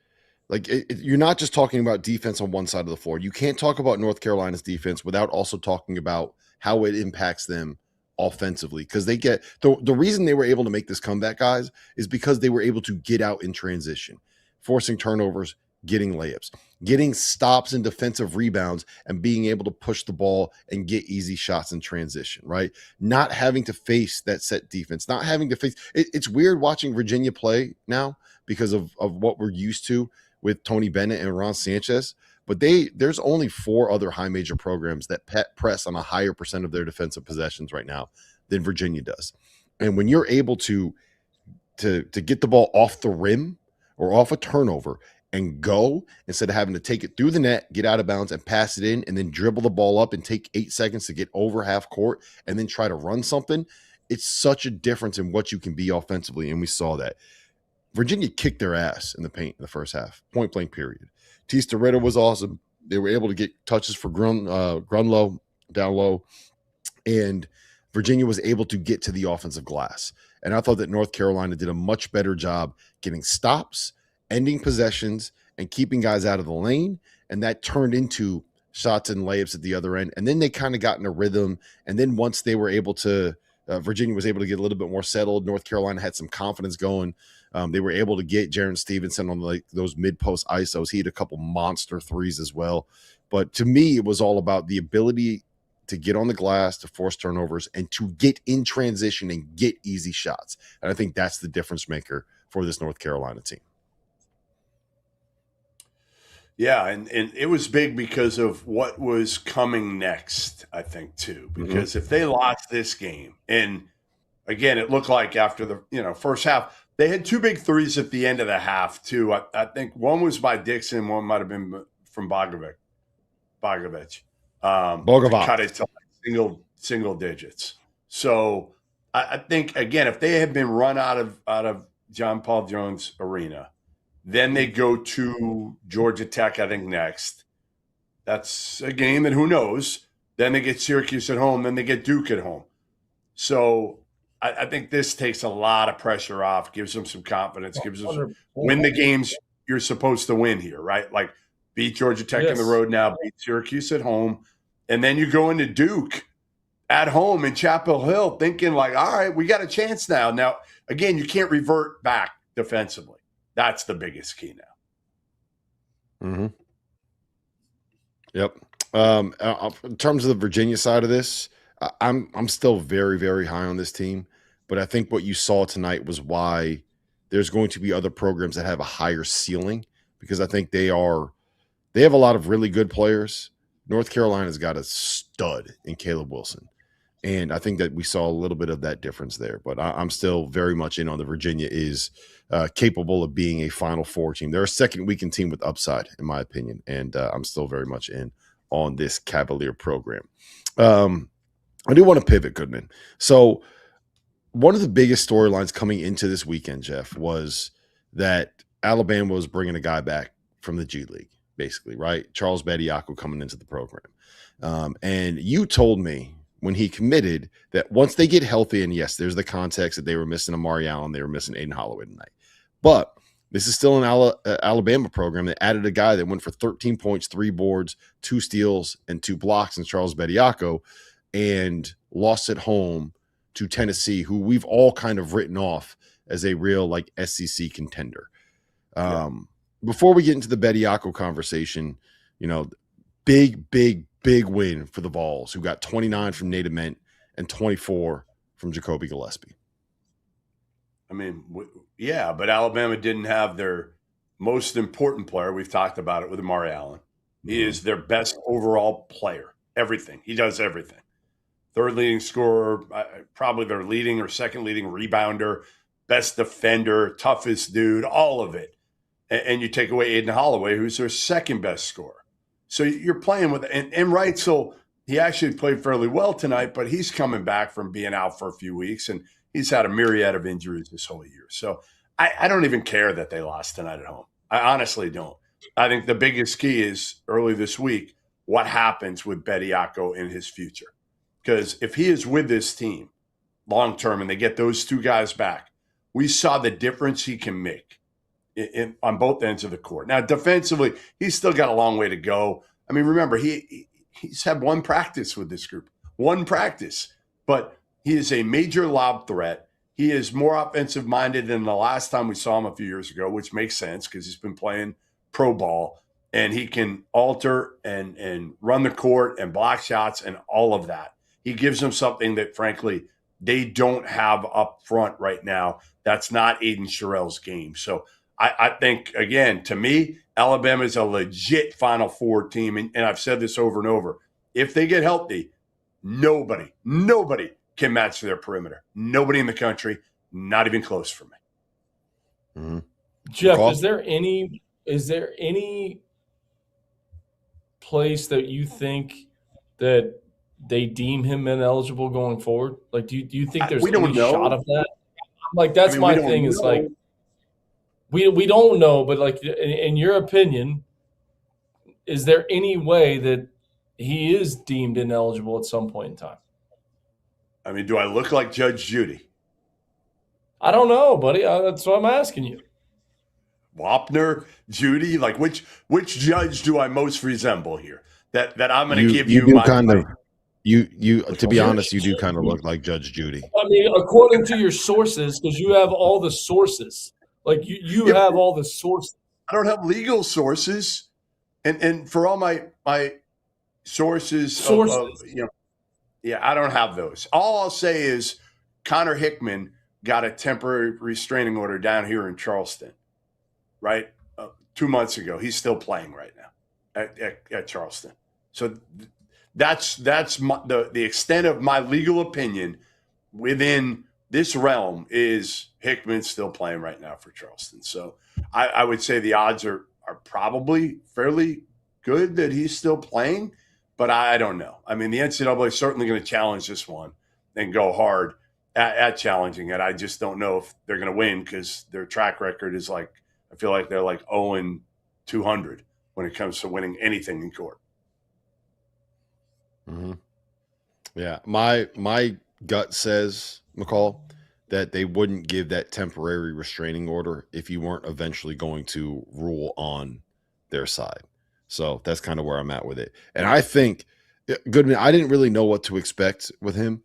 like you're not just talking about defense on one side of the floor. You can't talk about North Carolina's defense without also talking about how it impacts them offensively, because they get the reason they were able to make this comeback, guys, is because they were able to get out in transition, forcing turnovers, getting layups, getting stops and defensive rebounds, and being able to push the ball and get easy shots in transition, right? Not having to face that set defense, not having to face it's weird watching Virginia play now because of what we're used to with Tony Bennett and Ron Sanchez. but there's only 4 other high major programs that press on a higher percent of their defensive possessions right now than Virginia does. And when you're able to get the ball off the rim or off a turnover and go instead of having to take it through the net, get out of bounds and pass it in, and then dribble the ball up and take 8 seconds to get over half court and then try to run something, it's such a difference in what you can be offensively. And we saw that. Virginia kicked their ass in the paint in the first half, point blank period. Tista Ritter was awesome. They were able to get touches for Grunlow down low, and Virginia was able to get to the offensive glass. And I thought that North Carolina did a much better job getting stops, ending possessions, and keeping guys out of the lane. And that turned into shots and layups at the other end. And then they kind of got in a rhythm. And then once they were able to, Virginia was able to get a little bit more settled. North Carolina had some confidence going. They were able to get Jaron Stevenson on like those mid-post ISOs. He had a couple monster threes as well. But to me, it was all about the ability to get on the glass, to force turnovers, and to get in transition and get easy shots. And I think that's the difference maker for this North Carolina team. Yeah, and it was big because of what was coming next, I think, too. Because if they lost this game, and again, it looked like after the first half, they had 2 big threes at the end of the half, too. I think one was by Dixon, one might have been from Bogovic. To cut it to like single digits. So I think, again, if they had been run out of John Paul Jones Arena, then they go to Georgia Tech, I think, next. That's a game that who knows. Then they get Syracuse at home. Then they get Duke at home. So I think this takes a lot of pressure off, gives them some confidence, gives them win the games you're supposed to win here, right? Like beat Georgia Tech on the road now, beat Syracuse at home. And then you go into Duke at home in Chapel Hill thinking like, all right, we got a chance now. Now, again, you can't revert back defensively. That's the biggest key now. Yep. In terms of the Virginia side of this, I'm still very, very high on this team. But I think what you saw tonight was why there's going to be other programs that have a higher ceiling, because I think they have a lot of really good players. North Carolina's got a stud in Caleb Wilson. And I think that we saw a little bit of that difference there. But I'm still very much in on the Virginia is capable of being a Final Four team. They're a second weekend team with upside, in my opinion. And I'm still very much in on this Cavalier program. I do want to pivot, Goodman. So one of the biggest storylines coming into this weekend, Jeff, was that Alabama was bringing a guy back from the G League, basically, right? Charles Bediako coming into the program. And you told me when he committed that once they get healthy, and yes, there's the context that they were missing Amari Allen, they were missing Aiden Holloway tonight. But this is still an Alabama program that added a guy that went for 13 points, 3 boards, 2 steals, and 2 blocks in Charles Bediako, and lost at home to Tennessee, who we've all kind of written off as a real like SEC contender. Before we get into the Bediako conversation, big win for the Vols, who got 29 from Nate Ament and 24 from Jacoby Gillespie. I mean, yeah, but Alabama didn't have their most important player. We've talked about it with Amari Allen. He is their best overall player. Everything. He does everything. Third leading scorer, probably their leading or second leading rebounder, best defender, toughest dude, all of it. And you take away Aiden Holloway, who's their second best scorer. So you're playing with – and right, so he actually played fairly well tonight, but he's coming back from being out for a few weeks, and he's had a myriad of injuries this whole year. So I don't even care that they lost tonight at home. I honestly don't. I think the biggest key is early this week, what happens with Bediako in his future. Because if he is with this team long-term and they get those 2 guys back, we saw the difference he can make on both ends of the court. Now, defensively, he's still got a long way to go. I mean, remember, he's had 1 practice with this group, 1 practice. But he is a major lob threat. He is more offensive-minded than the last time we saw him a few years ago, which makes sense because he's been playing pro ball. And he can alter and run the court and block shots and all of that. He gives them something that, frankly, they don't have up front right now. That's not Aiden Sherrell's game. So I think, again, to me, Alabama is a legit Final Four team, and I've said this over and over. If they get healthy, nobody can match their perimeter. Nobody in the country, not even close for me. Mm-hmm. Jeff, is there any place that you think that they deem him ineligible going forward? Like, do you think there's any shot of that? Like, that's my thing. Is like we don't know, but like in your opinion, is there any way that he is deemed ineligible at some point in time? I mean, do I look like Judge Judy? I don't know, buddy. That's what I'm asking you. Wapner, Judy, like which judge do I most resemble here? That I'm going to give you my kind of you to be honest, you do kind of look like Judge Judy. I mean, according to your sources, because you have all the sources. Like you have all the sources. I don't have legal sources, and for all my sources. I don't have those. All I'll say is Connor Hickman got a temporary restraining order down here in Charleston, right? 2 months ago. He's still playing right now at Charleston. So that's the extent of my legal opinion within this realm is Hickman's still playing right now for Charleston. So I would say the odds are probably fairly good that he's still playing, but I don't know. I mean, the NCAA is certainly going to challenge this one and go hard at challenging it. I just don't know if they're going to win because their track record is like, I feel like they're like 0-200 when it comes to winning anything in court. Mm-hmm. Yeah. My gut says, McCall, that they wouldn't give that temporary restraining order if you weren't eventually going to rule on their side. So that's kind of where I'm at with it. And I think Goodman, I didn't really know what to expect with him.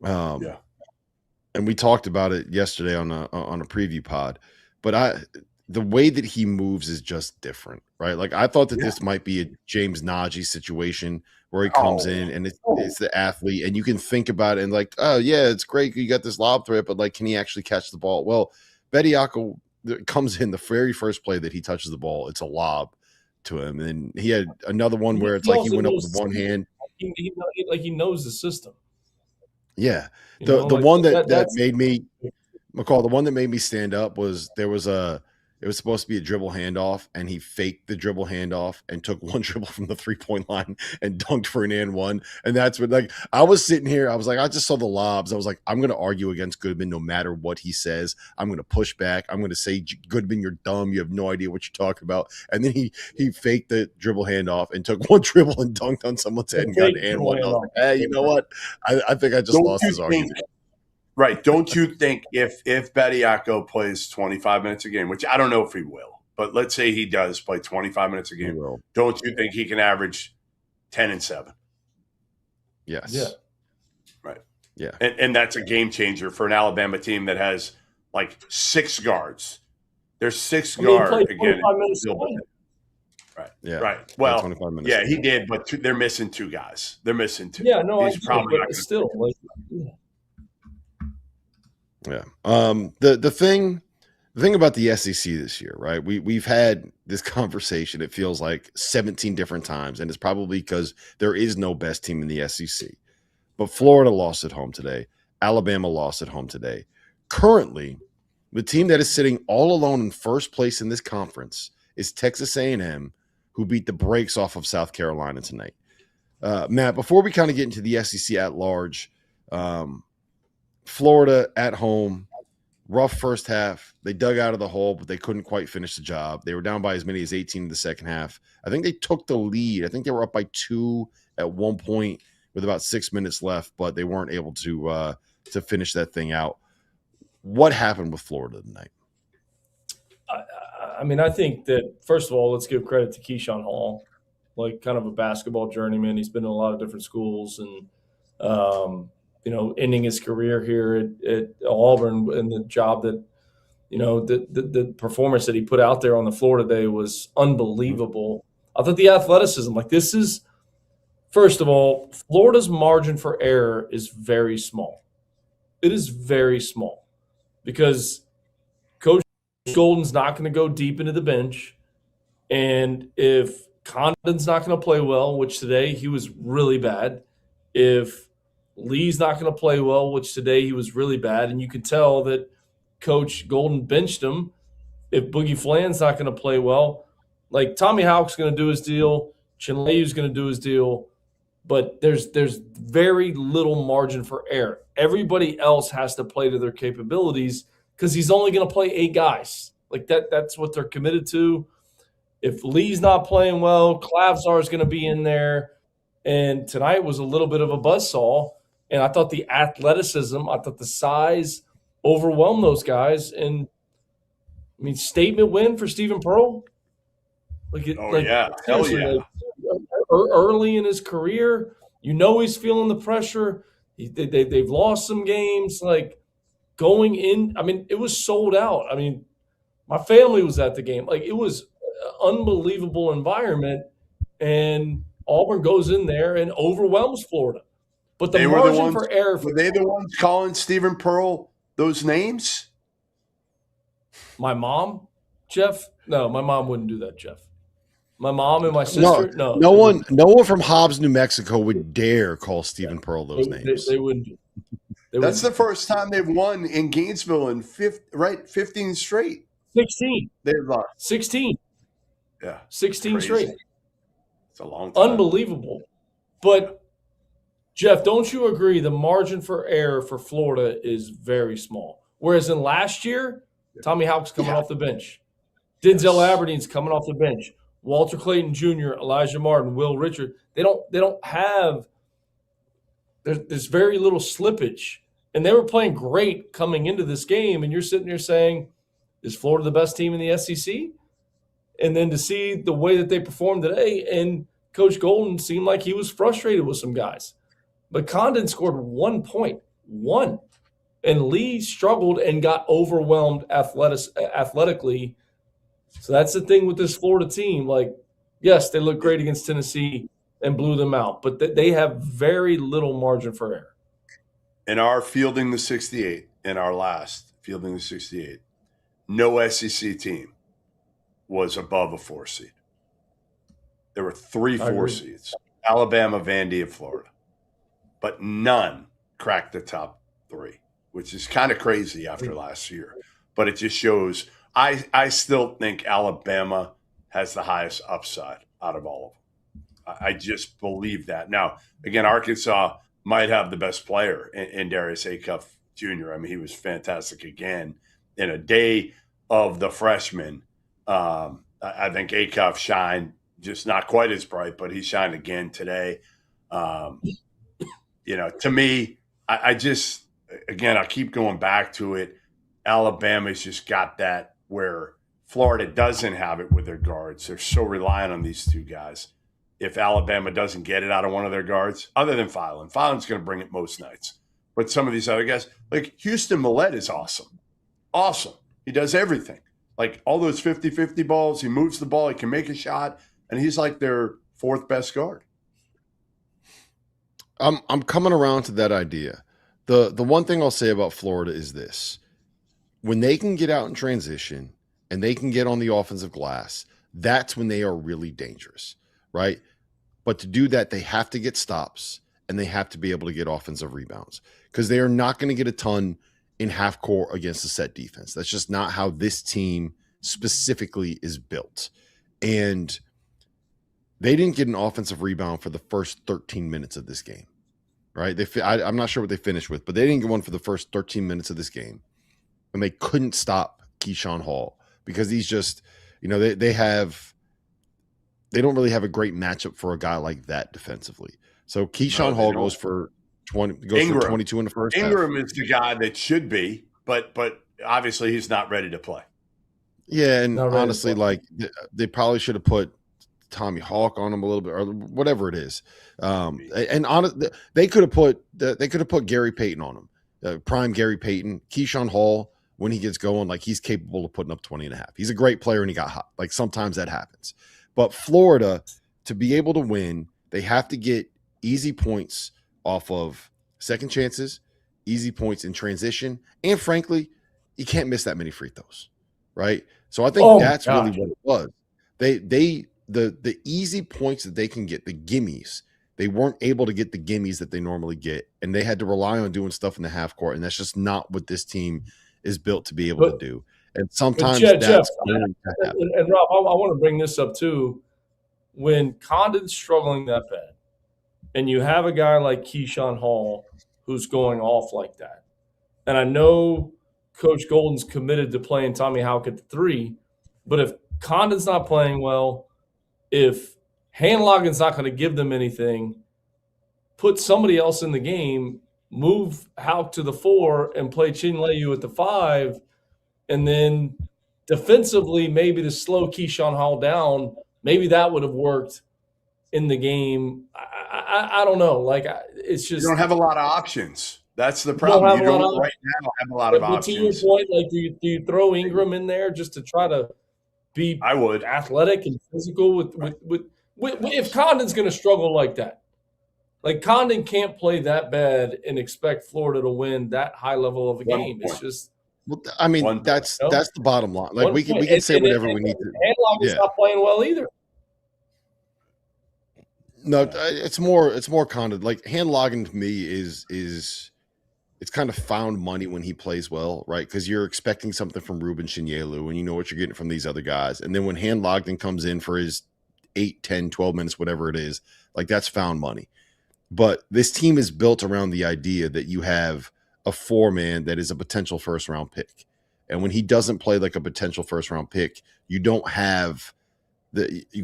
And we talked about it yesterday on a preview pod, but the way that he moves is just different, right? Like I thought that this might be a James Najee situation where he comes in and it's the athlete and you can think about it and like, oh yeah, it's great. You got this lob threat, but like, can he actually catch the ball? Well, Bediako comes in the very first play that he touches the ball. It's a lob to him. And he had another one where it's like he went up with one hand. He knows the system. Yeah. The one that made me, McCall, the one that made me stand up was it was supposed to be a dribble handoff, and he faked the dribble handoff and took one dribble from the 3-point line and dunked for an and one. And that's what, like, I was sitting here, I was like, I just saw the lobs. I was like, I'm going to argue against Goodman no matter what he says. I'm going to push back. I'm going to say, Goodman, you're dumb. You have no idea what you're talking about. And then he faked the dribble handoff and took one dribble and dunked on someone's head and got an and one. I was like, hey, you know what? I think I just lost his argument. Right. Don't you think if Bediako plays 25 minutes a game, which I don't know if he will, but let's say he does play 25 minutes a game, don't you think he can average 10 and 7? Yes. Yeah. Right. Yeah. And that's a game changer for an Alabama team that has like 6 guards. There's 6 guard again. Right. Yeah. Right. Well, 25 minutes. Yeah, he did, but they're missing 2 guys. They're missing 2. Yeah, no, he's probably not still. Yeah. The thing about the SEC this year, right? We've had this conversation, it feels like 17 different times, and it's probably because there is no best team in the SEC. But Florida lost at home today. Alabama lost at home today. Currently, the team that is sitting all alone in first place in this conference is Texas A&M, who beat the brakes off of South Carolina tonight. Matt, before we kind of get into the SEC at large, Florida at home, rough first half. They dug out of the hole, but they couldn't quite finish the job. They were down by as many as 18 in the second half. I think they took the lead. I think they were up by 2 at one point with about 6 minutes left, but they weren't able to finish that thing out. What happened with Florida tonight? I mean, I think that, first of all, let's give credit to Keyshawn Hall, like kind of a basketball journeyman. He's been in a lot of different schools and, ending his career here at Auburn, and the job that, the performance that he put out there on the floor today was unbelievable. I thought the athleticism, like this is, first of all, Florida's margin for error is very small. It is very small because Coach Golden's not going to go deep into the bench, and if Condon's not going to play well, which today he was really bad, if Lee's not going to play well, which today he was really bad, and you can tell that Coach Golden benched him. If Boogie Flan's not going to play well, like Tommy Houck's going to do his deal, Chinleyu's going to do his deal, but there's very little margin for error. Everybody else has to play to their capabilities because he's only going to play 8 guys. Like that's what they're committed to. If Lee's not playing well, Klavzar is going to be in there. And tonight was a little bit of a buzzsaw. And I thought the athleticism, I thought the size overwhelmed those guys. And I mean, statement win for Stephen Pearl. Yeah. Hell yeah. Like, early in his career, you know he's feeling the pressure. They've lost some games. Like going in, I mean, it was sold out. I mean, my family was at the game. Like it was an unbelievable environment. And Auburn goes in there and overwhelms Florida. But the margin for error. Were they the ones calling Stephen Pearl those names? My mom, Jeff? No, my mom wouldn't do that, Jeff. My mom and my sister? No. No one from Hobbs, New Mexico would dare call Stephen Pearl those names. They wouldn't do. That's the first time they've won in Gainesville in 15 straight. 16. They've lost. 16. Yeah. 16 straight. It's a long time. Unbelievable. But, Jeff, don't you agree the margin for error for Florida is very small? Whereas in last year, Tommy Houck's coming off the bench. Denzel Aberdeen's coming off the bench. Walter Clayton Jr., Elijah Martin, Will Richard. They don't have – there's very little slippage. And they were playing great coming into this game, and you're sitting there saying, is Florida the best team in the SEC? And then to see the way that they performed today, and Coach Golden seemed like he was frustrated with some guys. But Condon scored 1 point. 1. And Lee struggled and got overwhelmed athletically. So that's the thing with this Florida team. Like, yes, they look great against Tennessee and blew them out, but they have very little margin for error. In our fielding the 68, in our last fielding the 68, no SEC team was above a 4 seed. There were 3 4 seeds, Alabama, Vandy, and Florida. But none cracked the top 3, which is kind of crazy after last year. But it just shows I still think Alabama has the highest upside out of all of them. I just believe that. Now, again, Arkansas might have the best player in Darius Acuff Jr. I mean, he was fantastic again. In a day of the freshmen, I think Acuff shined, just not quite as bright, but he shined again today. To me, I just, again, I keep going back to it. Alabama's just got that where Florida doesn't have it with their guards. They're so reliant on these 2 guys. If Alabama doesn't get it out of one of their guards, other than Filan, Filan's going to bring it most nights. But some of these other guys, like Houston Millett is awesome. Awesome. He does everything. Like all those 50-50 balls, he moves the ball, he can make a shot, and he's like their 4th best guard. I'm coming around to that idea. The one thing I'll say about Florida is this. When they can get out in transition and they can get on the offensive glass, that's when they are really dangerous, right? But to do that, they have to get stops and they have to be able to get offensive rebounds because they are not going to get a ton in half court against a set defense. That's just not how this team specifically is built. And they didn't get an offensive rebound for the first 13 minutes of this game, right? I'm not sure what they finished with, but they didn't get one for the first 13 minutes of this game. And they couldn't stop Keyshawn Hall because he's just, they don't really have a great matchup for a guy like that defensively. So Keyshawn Hall goes for 22 in the first Ingram half. is the guy that should be, but obviously he's not ready to play. Yeah, and honestly, like they probably should have put Tommy Hawk on him a little bit or whatever it is. They could have put Gary Payton on him, prime Gary Payton. Keyshawn Hall, when he gets going, like he's capable of putting up 20 and a half. He's a great player and he got hot. Like sometimes that happens. But Florida, to be able to win, they have to get easy points off of second chances, easy points in transition, and frankly, you can't miss that many free throws, right? So I think that's really what it was. The easy points that they can get, the gimmies, they weren't able to get the gimmies that they normally get, and they had to rely on doing stuff in the half court, and that's just not what this team is built to be able to do. And sometimes Jeff, that's and Rob, I want to bring this up too. When Condon's struggling that bad, and you have a guy like Keyshawn Hall who's going off like that, and I know Coach Golden's committed to playing Tommy Houck at the 3, but if Condon's not playing well, if Handlogin's not going to give them anything, put somebody else in the game, move Houck to the 4 and play Chinleyu at the 5, and then defensively maybe to slow Keyshawn Hall down. Maybe that would have worked in the game. I don't know. Like, it's just you don't have a lot of options. That's the problem. You don't right now have a lot of options. To your point, like, do you throw Ingram in there just to try to be athletic and physical with if Condon's going to struggle like that? Like, Condon can't play that bad and expect Florida to win that high level of a game. It's just. Well, I mean, that's the bottom line. Like, we can say whatever we need to. Handlogin's not playing well either. No, it's more Condon. Like, Handlogin to me is it's kind of found money when he plays well, right? Because you're expecting something from Ruben Shinyelu, and you know what you're getting from these other guys. And then when Handlogin comes in for his 8, 10, 12 minutes, whatever it is, like, that's found money. But this team is built around the idea that you have a 4-man that is a potential first-round pick. And when he doesn't play like a potential first-round pick, you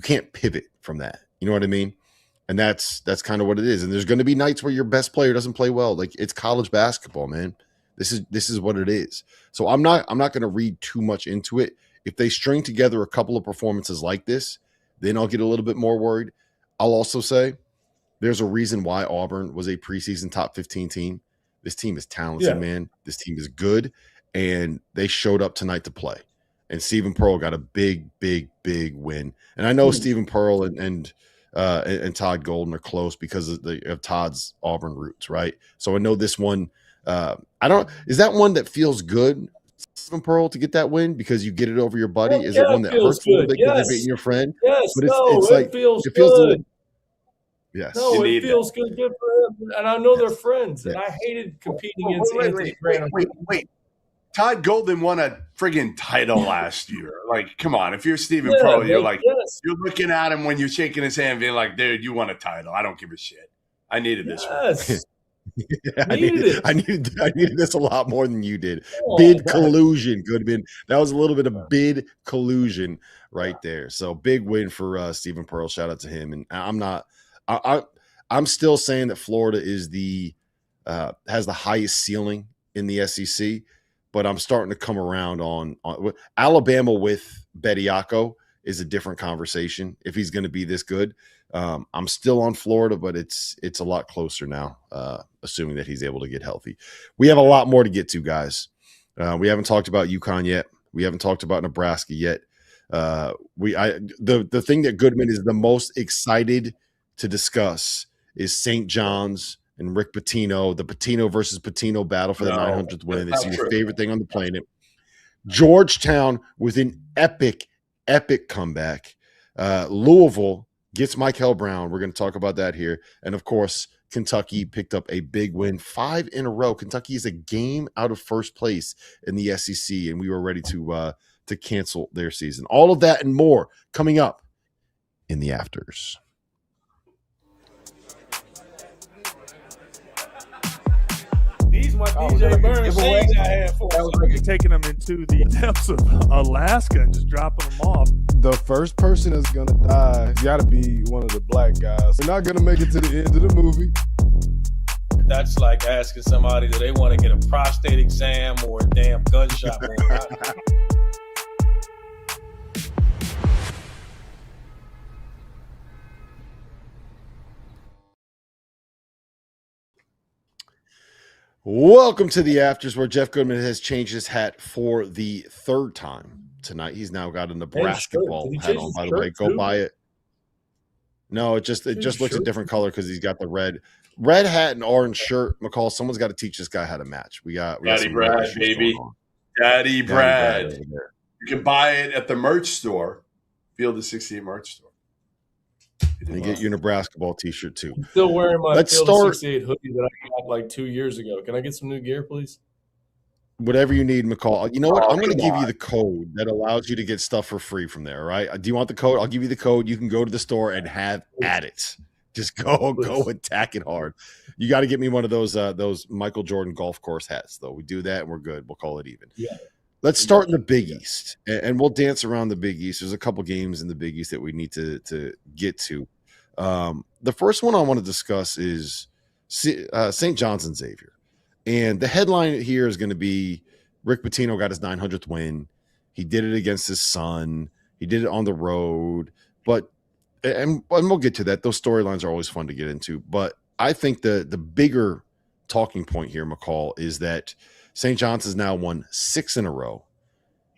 can't pivot from that. You know what I mean? And that's kind of what it is. And there's going to be nights where your best player doesn't play well. Like, it's college basketball, man. This is what it is. So I'm not going to read too much into it. If they string together a couple of performances like this, then I'll get a little bit more worried. I'll also say there's a reason why Auburn was a preseason top 15 team. This team is talented, man. This team is good, and they showed up tonight to play. And Stephen Pearl got a big, big, big win. And I know Stephen Pearl and Todd Golden are close because of Todd's Auburn roots, right? So I know this one. Is that one that feels good, Stephen Pearl, to get that win because you get it over your buddy? Is it one that hurts a little bit because you're beating your friend? Yes, but it feels good. Yes. No, it feels good for him. And I know they're friends. And I hated competing against Anthony Graham. Wait. Todd Golden won a friggin' title last year. Like, come on. If you're Stephen Pearl, you're like, you're looking at him when you're shaking his hand, being like, dude, you won a title. I don't give a shit. I needed this one. I needed this a lot more than you did. Bid collusion, Goodman. That was a little bit of bid collusion right there. So big win for Stephen Pearl. Shout out to him. And I'm still saying that Florida is has the highest ceiling in the SEC, but I'm starting to come around on Alabama with Bediako is a different conversation if he's going to be this good. I'm still on Florida, but it's a lot closer now, assuming that he's able to get healthy. We have a lot more to get to, guys. We haven't talked about UConn yet. We haven't talked about Nebraska yet. The thing that Goodman is the most excited to discuss is St. John's and Rick Pitino, the Pitino versus Pitino battle for the 900th win. It's your favorite thing on the planet. Georgetown with an epic comeback. Louisville gets Michael Brown. We're going to talk about that here. And, of course, Kentucky picked up a big win, 5 in a row. Kentucky is a game out of first place in the SEC, and we were ready to cancel their season. All of that and more coming up in the afters. These my DJ Burns shades I had for. That was like taking them into the depths of Alaska and just dropping them off. The first person that's gonna die got to be one of the black guys. They're not gonna make it to the end of the movie. That's like asking somebody do they want to get a prostate exam or a damn gunshot wound. Welcome to the Afters, where Jeff Goodman has changed his hat for the 3rd time tonight. He's now got a Nebraska ball hat on, by the way. Go buy it. No, it just looks a different color because he's got the red hat and orange shirt. McCall, someone's got to teach this guy how to match. We got Daddy Brad, baby. Daddy Brad. You can buy it at the merch store, Field of 68 merch store. And get you a Nebraska ball T-shirt too. I'm still wearing my Let's Field start- of 68 hoodie that I got like 2 years ago. Can I get some new gear, please? Whatever you need, McCall. You know what? I'm going to come give you on. the code that allows you to get stuff for free from there. All right? Do you want the code? I'll give you the code. You can go to the store and have at it. Just go attack it hard. You got to get me one of those Michael Jordan golf course hats, though. We do that and we're good. We'll call it even. Yeah. Let's start in the Big East, and we'll dance around the Big East. There's a couple games in the Big East that we need to get to. The first one I want to discuss is St. John's and Xavier. And the headline here is going to be Rick Pitino got his 900th win. He did it against his son. He did it on the road. And we'll get to that. Those storylines are always fun to get into. But I think the bigger talking point here, McCall, is that St. John's has now won 6 in a row.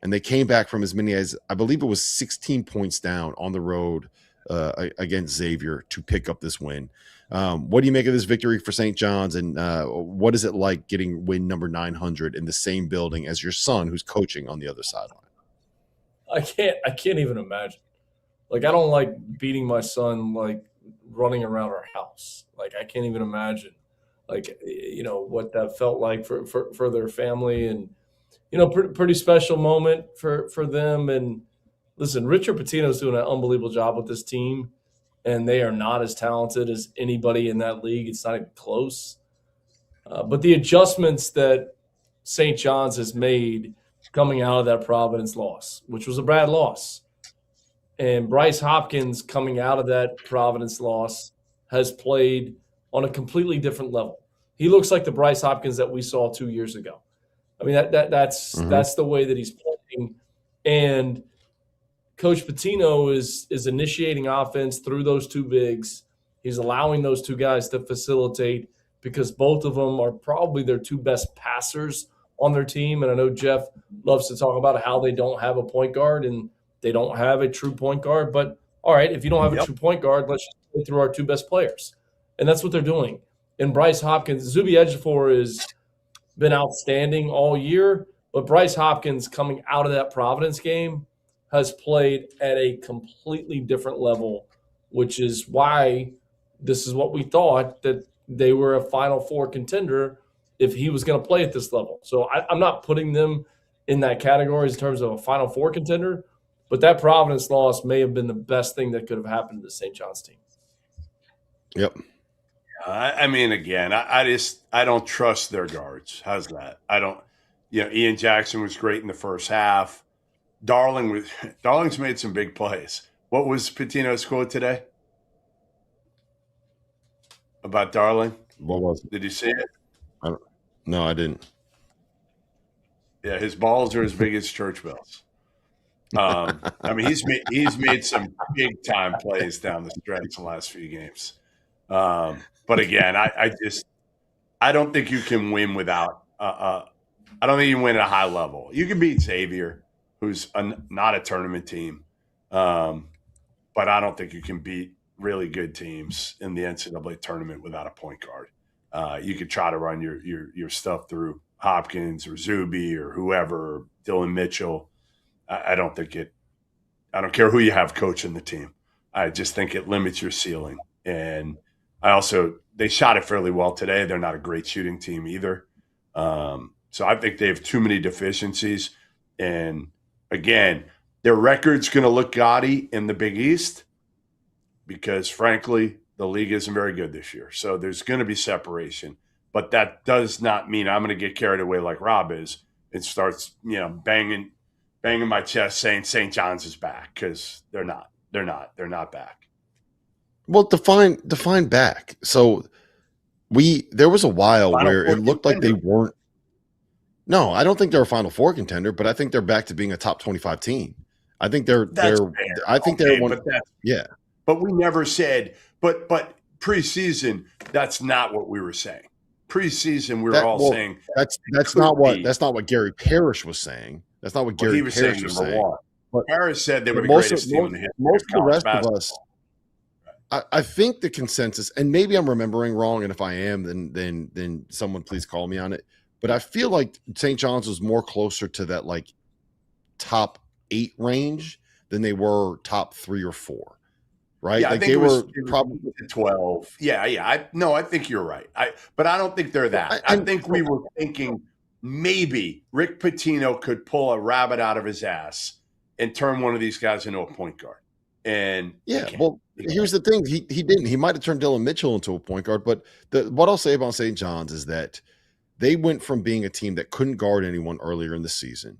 And they came back from as many as, I believe it was 16 points down on the road against Xavier to pick up this win. What do you make of this victory for St. John's, and what is it like getting win number 900 in the same building as your son who's coaching on the other sideline? I can't even imagine. Like, I don't like beating my son, like running around our house. Like, I can't even imagine, like, you know, what that felt like for their family, and, you know, pretty special moment for them. And listen, Richard Pitino's doing an unbelievable job with this team, and they are not as talented as anybody in that league. It's not even close. But the adjustments that St. John's has made coming out of that Providence loss, which was a bad loss, and Bryce Hopkins coming out of that Providence loss has played on a completely different level. He looks like the Bryce Hopkins that we saw 2 years ago. I mean, that's the way that he's playing. And Coach Pitino is initiating offense through those two bigs. He's allowing those two guys to facilitate because both of them are probably their two best passers on their team. And I know Jeff loves to talk about how they don't have a point guard and they don't have a true point guard. But, all right, if you don't have a true point guard, let's just play through our two best players. And that's what they're doing. And Bryce Hopkins, Zuby Ejiofor has been outstanding all year, but Bryce Hopkins coming out of that Providence game has played at a completely different level, which is why this is what we thought, that they were a Final Four contender if he was going to play at this level. So I'm not putting them in that category in terms of a Final Four contender, but that Providence loss may have been the best thing that could have happened to the St. John's team. Yep. I mean, again, I don't trust their guards. How's that? Ian Jackson was great in the first half. Darling's made some big plays. What was Pitino's quote today about Darling? What was it? Did you see it? No, I didn't. Yeah, his balls are as big as church bells. I mean, he's made some big time plays down the stretch in the last few games. But again, I don't think you can win without. I don't think you can win at a high level. You can beat Xavier, who's not a tournament team, but I don't think you can beat really good teams in the NCAA tournament without a point guard. You could try to run your stuff through Hopkins or Zuby or whoever, or Dylan Mitchell. I don't think it. I don't care who you have coaching the team. I just think it limits your ceiling. And they shot it fairly well today. They're not a great shooting team either. So I think they have too many deficiencies. And again, their record's going to look gaudy in the Big East because, frankly, the league isn't very good this year. So there's going to be separation. But that does not mean I'm going to get carried away like Rob is and starts, banging my chest saying St. John's is back, because they're not. They're not back. Well, define back. So there was a while where it looked like they weren't. No, I don't think they're a Final Four contender, but I think they're back to being a top 25 team. I think they're one. Yeah. But we never said, but preseason, that's not what we were saying. Preseason, we were saying that's not what Gary Parrish was saying. That's not what Gary Parrish was saying. But Parrish said they were the greatest team in the history. Most of the rest of us, I think the consensus, and maybe I'm remembering wrong, and if I am, then someone please call me on it. But I feel like St. John's was more closer to that like top 8 range than they were top 3 or 4. Right? Yeah, like I think they it was were probably 12. Yeah. I think you're right. But I don't think they're that. I think we were thinking maybe Rick Pitino could pull a rabbit out of his ass and turn one of these guys into a point guard. And here's the thing. He didn't. He might have turned Dylan Mitchell into a point guard, but what I'll say about St. John's is that they went from being a team that couldn't guard anyone earlier in the season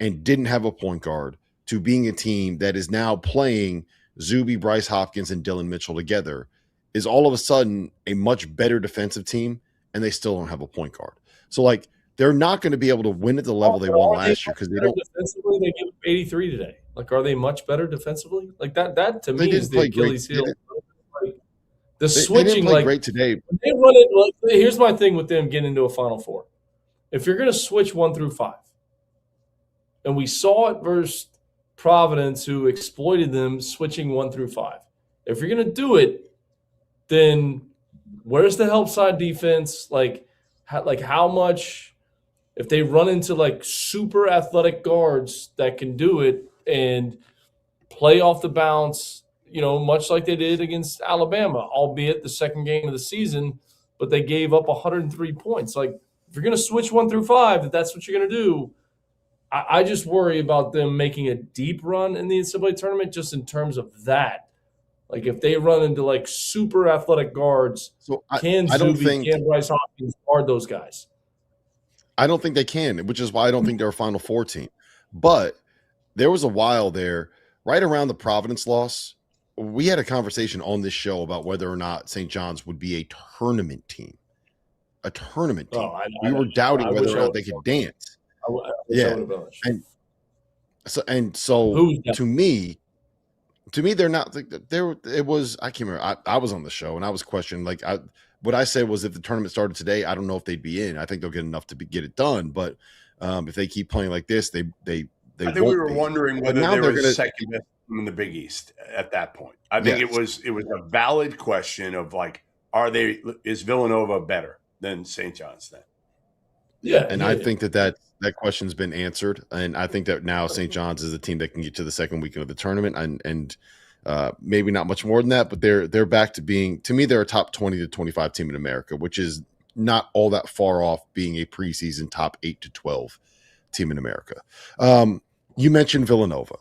and didn't have a point guard to being a team that is now playing Zuby, Bryce Hopkins, and Dylan Mitchell together, is all of a sudden a much better defensive team, and they still don't have a point guard. So, like, they're not going to be able to win at the level they won last year because they don't. Defensively, they gave 83 today. Like, are they much better defensively? Like that to me is the Achilles heel. Like, the switching, they didn't play great today. They run it. Like, here's my thing with them getting into a Final Four. If you're going to switch 1 through 5, and we saw it versus Providence, who exploited them switching 1 through 5. If you're going to do it, then where's the help side defense? Like how much, if they run into like super athletic guards that can do it and play off the bounce, much like they did against Alabama, albeit the second game of the season, but they gave up 103 points. Like, if you're going to switch 1 through 5, if that's what you're going to do, I just worry about them making a deep run in the NCAA tournament just in terms of that. Like, if they run into, like, super athletic guards, can Bryce Hopkins guard those guys? I don't think they can, which is why I don't think they're a Final Four team. But there was a while there, right around the Providence loss, we had a conversation on this show about whether or not St. John's would be a tournament team. A tournament team. We were doubting whether or not they could dance. So to me, they're not. It was, I can't remember. I was on the show and I was questioning. Like, what I said was, if the tournament started today, I don't know if they'd be in. I think they'll get enough to get it done. But if they keep playing like this, I think we were wondering whether they were the second best team in the Big East at that point. I think it was a valid question of, like, is Villanova better than St. John's then? Yeah, and I think that question's been answered, and I think that now St. John's is a team that can get to the second weekend of the tournament, and maybe not much more than that, but they're back to being, to me, they're a top 20 to 25 team in America, which is not all that far off being a preseason top 8 to 12 team in America. You mentioned Villanova.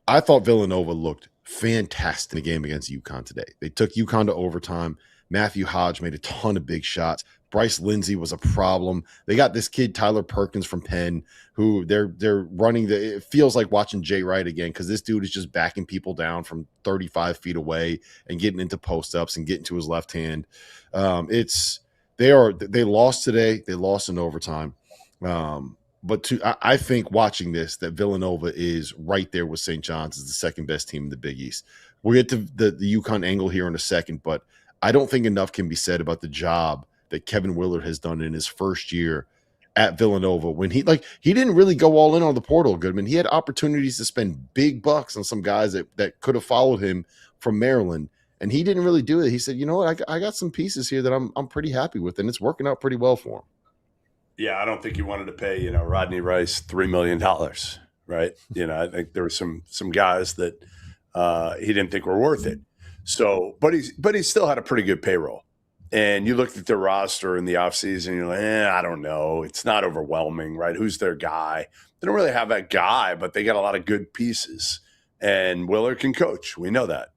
I thought Villanova looked fantastic in the game against UConn today. They took UConn to overtime. Matthew Hodge made a ton of big shots. Bryce Lindsey was a problem. They got this kid, Tyler Perkins from Penn, who they're running it feels like watching Jay Wright again, because this dude is just backing people down from 35 feet away and getting into post-ups and getting to his left hand. They lost today. They lost in overtime. But I think watching this, that Villanova is right there with St. John's as the second best team in the Big East. We'll get to the UConn angle here in a second, but I don't think enough can be said about the job that Kevin Willard has done in his first year at Villanova, when he didn't really go all in on the portal, Goodman. He had opportunities to spend big bucks on some guys that could have followed him from Maryland, and he didn't really do it. He said, you know what, I got some pieces here that I'm pretty happy with, and it's working out pretty well for him. Yeah, I don't think he wanted to pay, Rodney Rice $3 million, right? I think there were some guys that he didn't think were worth it. So, but he still had a pretty good payroll. And you looked at their roster in the offseason, you're like, I don't know. It's not overwhelming, right? Who's their guy? They don't really have that guy, but they got a lot of good pieces. And Willard can coach. We know that.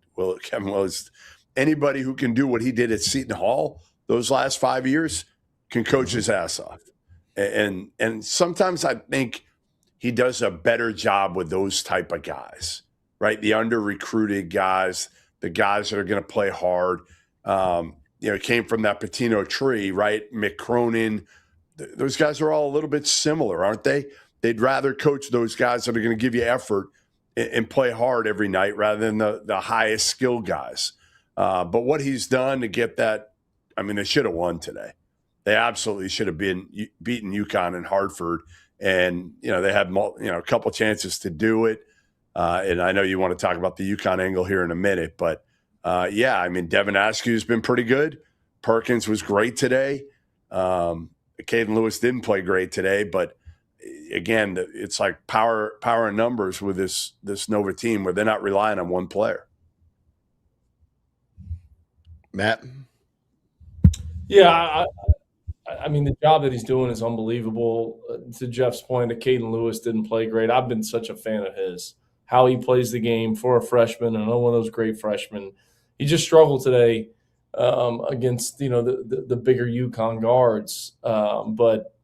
Kevin Willard's, anybody who can do what he did at Seton Hall those last 5 years can coach his ass off. And sometimes I think he does a better job with those type of guys, right? The under-recruited guys, the guys that are going to play hard. Came from that Pitino tree, right? Mick Cronin, those guys are all a little bit similar, aren't they? They'd rather coach those guys that are going to give you effort and play hard every night rather than the highest skill guys. But what he's done to get that, I mean, they should have won today. They absolutely should have beaten UConn and Hartford, and they had a couple chances to do it. And I know you want to talk about the UConn angle here in a minute, but. Devin Askew's been pretty good. Perkins was great today. Caden Lewis didn't play great today, but again, it's like power in numbers with this Nova team where they're not relying on one player. Matt? Yeah, I mean, the job that he's doing is unbelievable. To Jeff's point, that Caden Lewis didn't play great. I've been such a fan of his, how he plays the game for a freshman, and one of those great freshmen. He just struggled today against the bigger UConn guards. But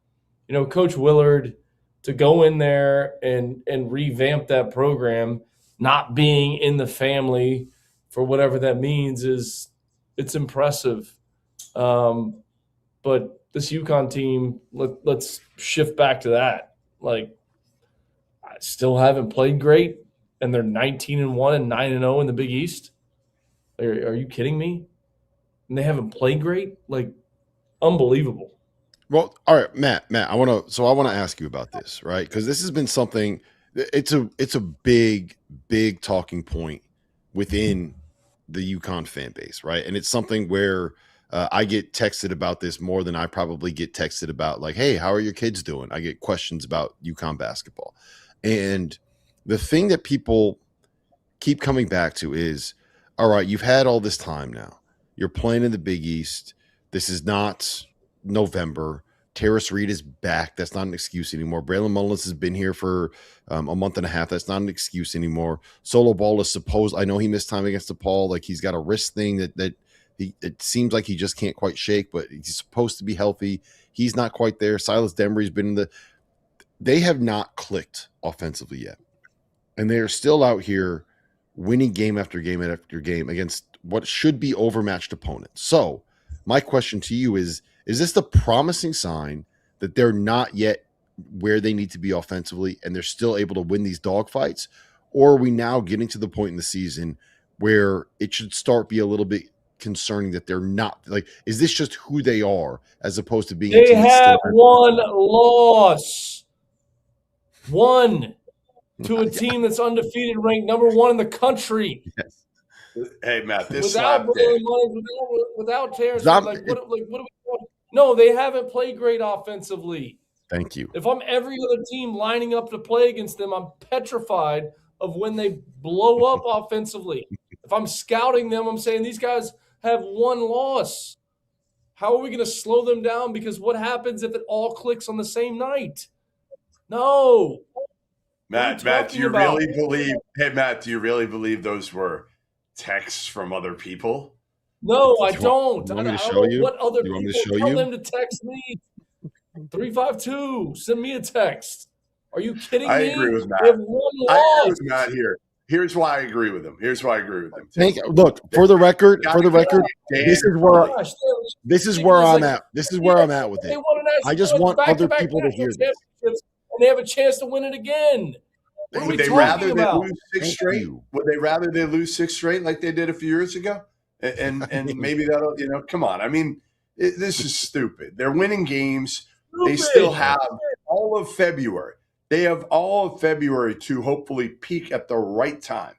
Coach Willard, to go in there and revamp that program, not being in the family for whatever that means, it's impressive. But this UConn team, let's shift back to that. Like, I still haven't played great, and they're 19-1 and 9-0 in the Big East. Are you kidding me? And they haven't played great? Like, unbelievable. Well, all right, Matt, I want to ask you about this, right? Because this has been something. It's a big talking point within the UConn fan base, right? And it's something where I get texted about this more than I probably get texted about, like, hey, how are your kids doing? I get questions about UConn basketball. And the thing that people keep coming back to is, all right, you've had all this time now. You're playing in the Big East. This is not November. Terrace Reed is back. That's not an excuse anymore. Braylon Mullins has been here for a month and a half. That's not an excuse anymore. Solo Ball is supposed – I know he missed time against DePaul. Like, he's got a wrist thing that it seems like he just can't quite shake, but he's supposed to be healthy. He's not quite there. Silas Demery's been in the – they have not clicked offensively yet. And they are still out here winning game after game after game against what should be overmatched opponents. So my question to you is this the promising sign that they're not yet where they need to be offensively and they're still able to win these dogfights? Or are we now getting to the point in the season where it should start be a little bit concerning that they're not, like, is this just who they are as opposed to being they have one loss. One to a team that's undefeated, ranked number 1 in the country. Yes. Hey, Matt, this without Terrence, like what are we doing? No, they haven't played great offensively. Thank you. If I'm every other team lining up to play against them, I'm petrified of when they blow up offensively. If I'm scouting them, I'm saying these guys have one loss. How are we going to slow them down? Because what happens if it all clicks on the same night? No. Matt, do you really believe – hey, Matt, do you really believe those were texts from other people? No, I don't. You want me to show you? What other you want me to people show tell you? them to text me? 352. Send me a text. Are you kidding me? I agree with Matt. They have one loss. I agree with Matt here. Here's why I agree with him. Look, for the record, this is where I'm at. This is where I'm at with it. I just want other people to hear this. And they have a chance to win it again. Would they rather they lose 6 straight? Would they rather they lose 6 straight like they did a few years ago? And maybe that'll, come on. I mean, this is stupid. They're winning games. They still have all of February. They have all of February to hopefully peak at the right time,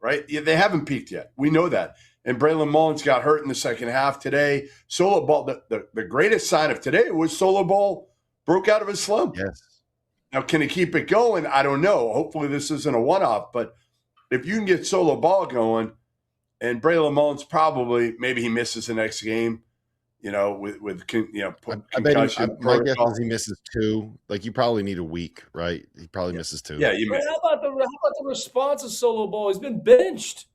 right? Yeah, they haven't peaked yet. We know that. And Braylon Mullins got hurt in the second half today. Solo Ball, the greatest sign of today was Solo Ball broke out of his slump. Yes. Now, can he keep it going? I don't know. Hopefully this isn't a one-off. But if you can get Solo Ball going, and Braylon Mullins probably, maybe he misses the next game, with concussion. My guess is he misses 2. Like, you probably need a week, right? He probably misses 2. Yeah, how about the response of Solo Ball? He's been benched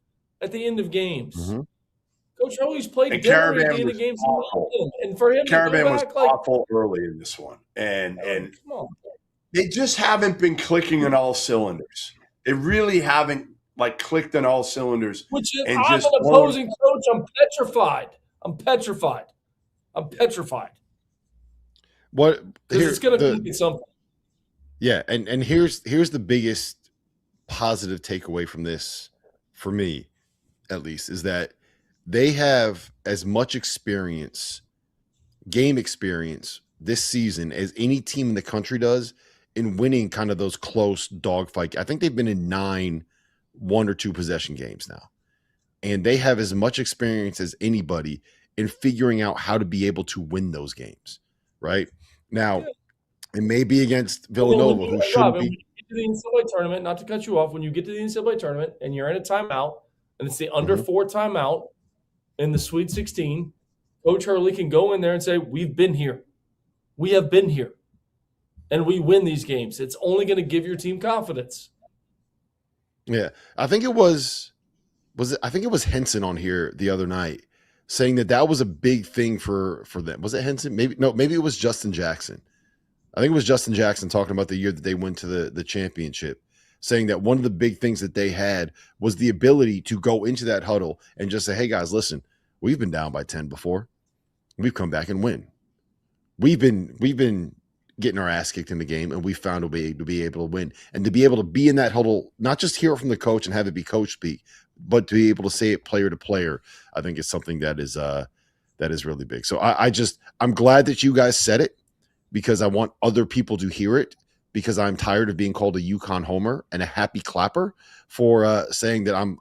at the end of games. Mm-hmm. Coach Hoey's played Denver at the end of games. And for him Caravan to was go back, awful early in this one. And they just haven't been clicking on all cylinders. They really haven't, clicked on all cylinders. Which is, I'm an opposing coach. I'm petrified. What? It's going to be something. Yeah, and here's the biggest positive takeaway from this, for me, at least, is that they have as much experience, game experience this season as any team in the country does in winning kind of those close dogfight. I think they've been in 9 1 or 2 possession games now. And they have as much experience as anybody in figuring out how to be able to win those games, right? Now, It may be against Villanova, who shouldn't When be. you get to the NCAA tournament, not to cut you off, when you get to the NCAA tournament and you're in a timeout, and it's the under 4 timeout in the Sweet 16, Coach Hurley can go in there and say, we've been here. We have been here. And we win these games. It's only going to give your team confidence. Yeah. I think it was Henson on here the other night saying that was a big thing for them. Was it Henson? Maybe it was Justin Jackson. I think it was Justin Jackson talking about the year that they went to the championship, saying that one of the big things that they had was the ability to go into that huddle and just say, hey, guys, listen, we've been down by 10 before. We've come back and win. We've been getting our ass kicked in the game, and we found a way to be able to win. And to be able to be in that huddle, not just hear it from the coach and have it be coach speak, but to be able to say it player to player, I think is something that is really big. So I'm glad that you guys said it, because I want other people to hear it, because I'm tired of being called a UConn homer and a happy clapper for saying that I'm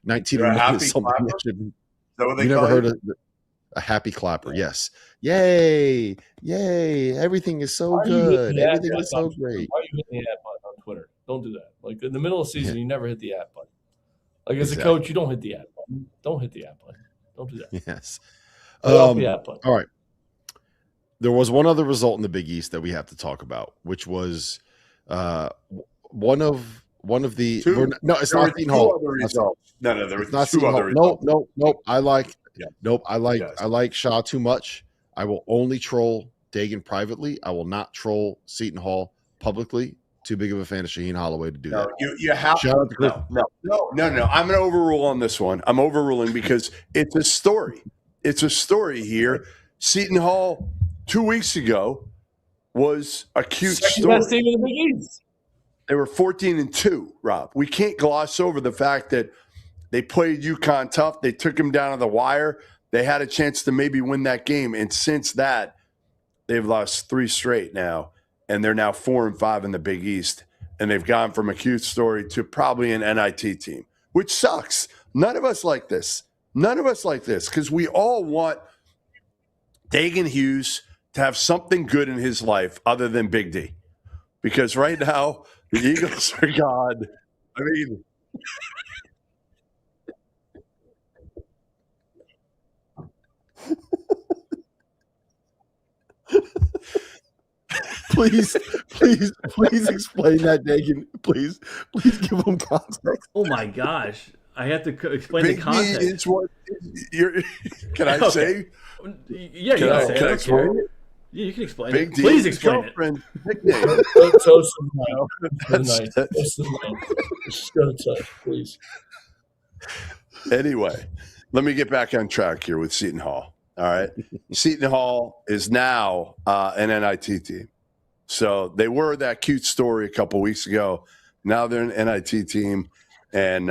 19 You're a happy is something clapper? that should, Is that what they you never call heard you? of a happy clapper? Yes. Yay. Everything is so good. Everything is so great. Why are you hitting the add button on Twitter? Don't do that. Like in the middle of the season, Yeah. you never hit the add button. Like as Exactly. a coach, you don't hit the add button. Don't hit the add button. Don't do that. Yes. Get off the add button. All right. There was one other result in the Big East that we have to talk about, which was one of the Two. no, it's There not were Seton two Hall. other results. No, there were It's not two Seton other Hall. results. Nope. I like Yes. I like Shaw too much. I will only troll Dagan privately. I will not troll Seton Hall publicly. Too big of a fan of Shaheen Holloway to do No, that. you have Shout out to Chris. no. I'm going to overrule on this one. I'm overruling because it's a story. It's a story here. Seton Hall 2 weeks ago was a cute Second story. best team in the Big East. They were 14-2, Rob. We can't gloss over the fact that they played UConn tough. They took them down to the wire. They had a chance to maybe win that game. And since that, they've lost 3 straight now. And they're now 4-5 in the Big East. And they've gone from a cute story to probably an NIT team, which sucks. None of us like this. Because we all want Dagan Hughes to have something good in his life other than Big D. Because right now, the Eagles are gone. I mean, Please explain that, Dagan. Please give them context. Oh my gosh. I have to explain Big the D context. is what you're. Can I Okay. say? Yeah, you Can I can say it. explain Okay. it? Yeah, you can explain Big it. D. Please explain it. girlfriend, nickname. Toast of the night. That's- Toast of the night. Just go to please. Anyway, let me get back on track here with Seton Hall. All right. Seton Hall is now an NIT team. So they were that cute story a couple weeks ago. Now they're an NIT team. And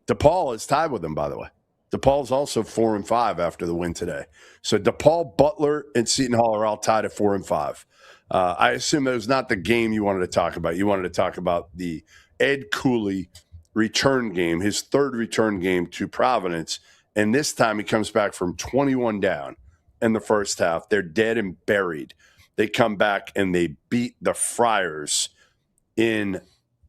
DePaul is tied with them, by the way. DePaul's also 4-5 after the win today. So DePaul, Butler, and Seton Hall are all tied at 4-5. I assume that was not the game you wanted to talk about. You wanted to talk about the Ed Cooley return game, his third return game to Providence. And this time he comes back from 21 down in the first half. They're dead and buried. They come back and they beat the Friars in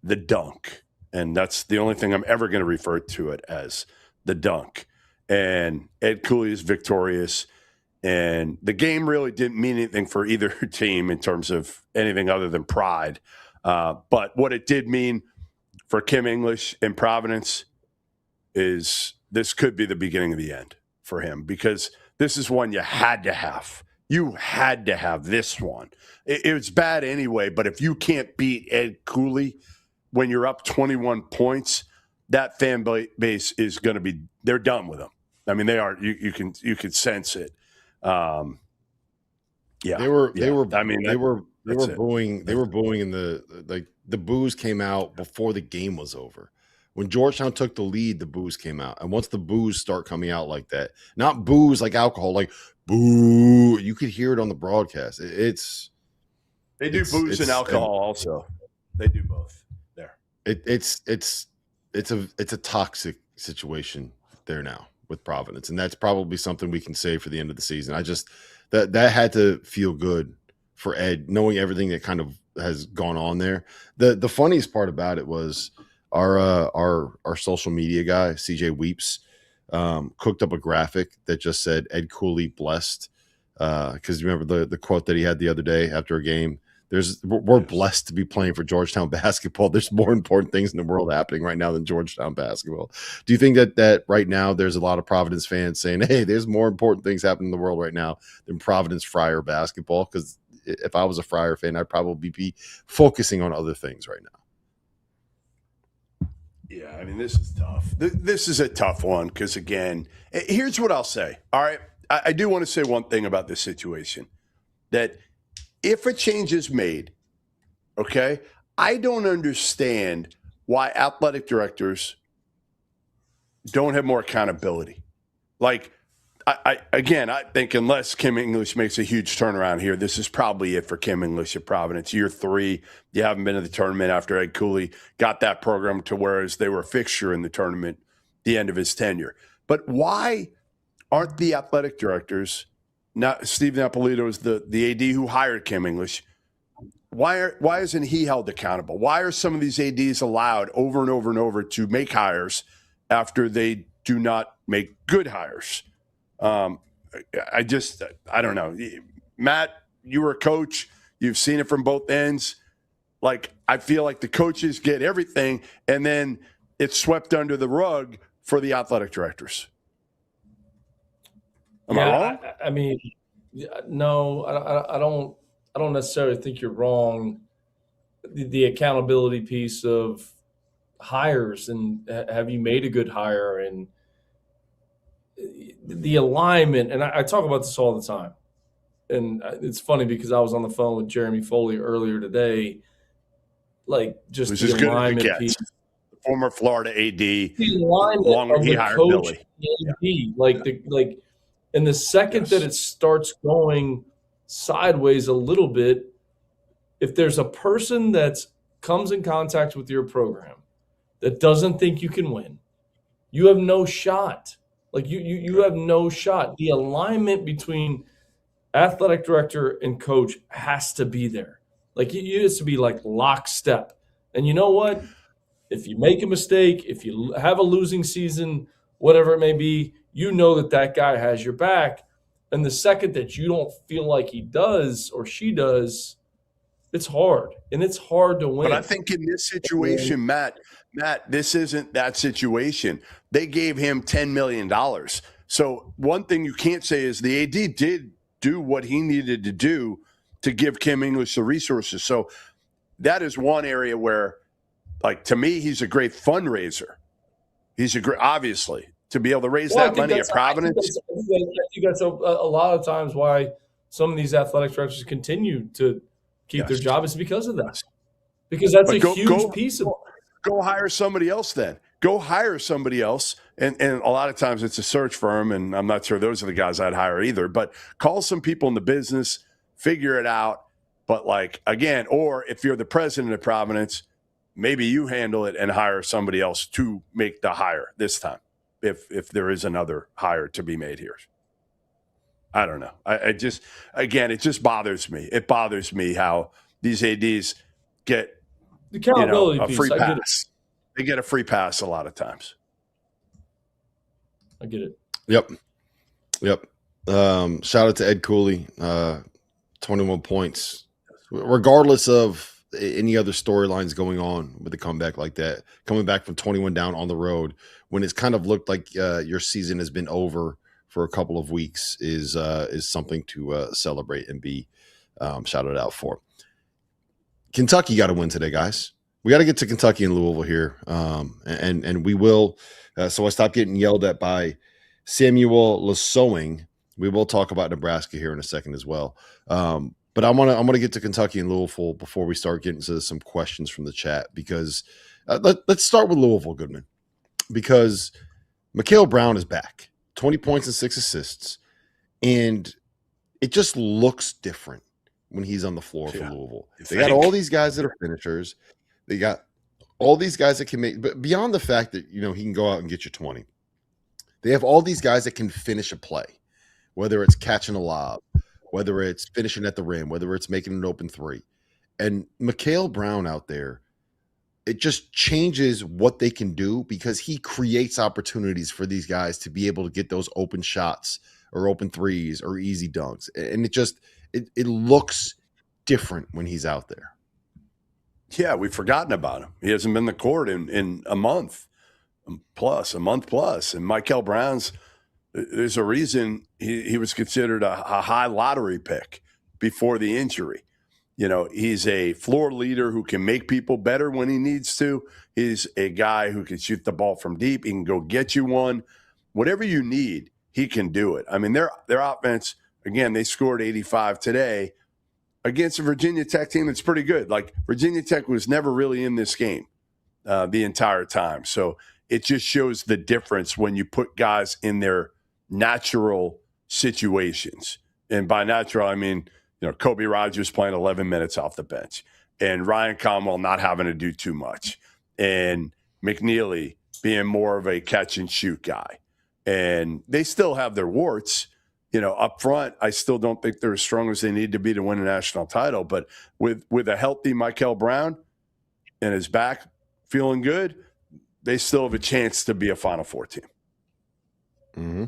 the dunk. And that's the only thing I'm ever going to refer to it as, the dunk. And Ed Cooley is victorious. And the game really didn't mean anything for either team in terms of anything other than pride. But what it did mean for Kim English and Providence is this could be the beginning of the end for him, because this is one you had to have. You had to have this one. It was bad anyway, but if you can't beat Ed Cooley when you're up 21 points, that fan base is going to be, they're done with him. I mean, they are, you can sense it. Yeah. They were That's it. booing. They were booing in the boos came out before the game was over. When Georgetown took the lead, the boos came out. And once the boos start coming out like that, not boos like alcohol, like boo, you could hear it on the broadcast. They do booze and alcohol also. They do both there. It's a toxic situation there now with Providence. And that's probably something we can say for the end of the season. I just that had to feel good for Ed, knowing everything that kind of has gone on there. The funniest part about it was our social media guy, CJ Weeps, cooked up a graphic that just said Ed Cooley blessed. Because you remember the quote that he had the other day after a game. We're blessed to be playing for Georgetown basketball. There's more important things in the world happening right now than Georgetown basketball. Do you think that right now there's a lot of Providence fans saying, hey, there's more important things happening in the world right now than Providence Friar basketball? Because if I was a Friar fan, I'd probably be focusing on other things right now. Yeah, I mean, this is tough. This is a tough one because, again, here's what I'll say. All right, I do want to say one thing about this situation, that if a change is made, okay, I don't understand why athletic directors don't have more accountability. Like, I think unless Kim English makes a huge turnaround here, this is probably it for Kim English at Providence. Year 3, you haven't been to the tournament after Ed Cooley got that program to whereas they were a fixture in the tournament the end of his tenure. But why aren't the athletic directors, not Steve Napolito is the AD who hired Kim English, why isn't he held accountable? Why are some of these ADs allowed over and over and over to make hires after they do not make good hires? I don't know. Matt, you were a coach. You've seen it from both ends. Like, I feel like the coaches get everything, and then it's swept under the rug for the athletic directors. Am I wrong? I mean, no, I don't necessarily think you're wrong. The accountability piece of hires and have you made a good hire and the alignment, and I talk about this all the time. And it's funny because I was on the phone with Jeremy Foley earlier today, like just Which the is good alignment piece. The former Florida AD, The alignment of he the hired coach Billy. AD, and the second that it starts going sideways a little bit, if there's a person that comes in contact with your program that doesn't think you can win, you have no shot. Like you have no shot. The alignment between athletic director and coach has to be there. Like it used to be like lockstep. And you know what? If you make a mistake, if you have a losing season, whatever it may be, you know that guy has your back. And the second that you don't feel like he does or she does, it's hard. And it's hard to win. But I think in this situation, Matt, this isn't that situation. They gave him $10 million. So one thing you can't say is the AD did do what he needed to do to give Kim English the resources. So that is one area where, like, to me, he's a great fundraiser. He's obviously, to be able to raise that money at Providence. I think that's a lot of times why some of these athletic directors continue to keep their job is because of that. Because that's a huge piece of it. Go hire somebody else then. Go hire somebody else. And a lot of times it's a search firm, and I'm not sure those are the guys I'd hire either. But call some people in the business, figure it out. But, like, again, or if you're the president of Providence, maybe you handle it and hire somebody else to make the hire this time, if there is another hire to be made here. I don't know. It just bothers me. It bothers me how these ADs get the accountability a piece. free I get pass. They get a free pass a lot of times. I get it. Yep. Shout out to Ed Cooley, 21 points. Regardless of any other storylines going on with a comeback like that, coming back from 21 down on the road when it's kind of looked like your season has been over for a couple of weeks is something to celebrate and be shouted out for. Kentucky got to win today, guys. We got to get to Kentucky and Louisville here, and we will. So I stopped getting yelled at by Samuel Lesowing. We will talk about Nebraska here in a second as well. But I'm gonna get to Kentucky and Louisville before we start getting to some questions from the chat, because let's start with Louisville, Goodman, because Mikhail Brown is back, 20 points and 6 assists, and it just looks different when he's on the floor for Louisville. They got all these guys that are finishers. They got all these guys that can make, but beyond the fact that, he can go out and get you 20, they have all these guys that can finish a play, whether it's catching a lob, whether it's finishing at the rim, whether it's making an open three. And McCall Brown out there, it just changes what they can do because he creates opportunities for these guys to be able to get those open shots or open threes or easy dunks. And it looks different when he's out there. Yeah, we've forgotten about him. He hasn't been in the court in a month plus. And McCall Brown's, there's a reason he was considered a high lottery pick before the injury. You know, he's a floor leader who can make people better when he needs to. He's a guy who can shoot the ball from deep. He can go get you one. Whatever you need, he can do it. I mean, their offense, again, they scored 85 today against a Virginia Tech team that's pretty good. Like, Virginia Tech was never really in this game the entire time. So it just shows the difference when you put guys in their natural situations. And by natural, I mean, you know, Kobe Rogers playing 11 minutes off the bench and Ryan Conwell not having to do too much and McNeely being more of a catch and shoot guy. And they still have their warts, you know, up front. I still don't think they're as strong as they need to be to win a national title, but with a healthy McCall Brown and his back feeling good, they still have a chance to be a Final Four team. Mm-hmm.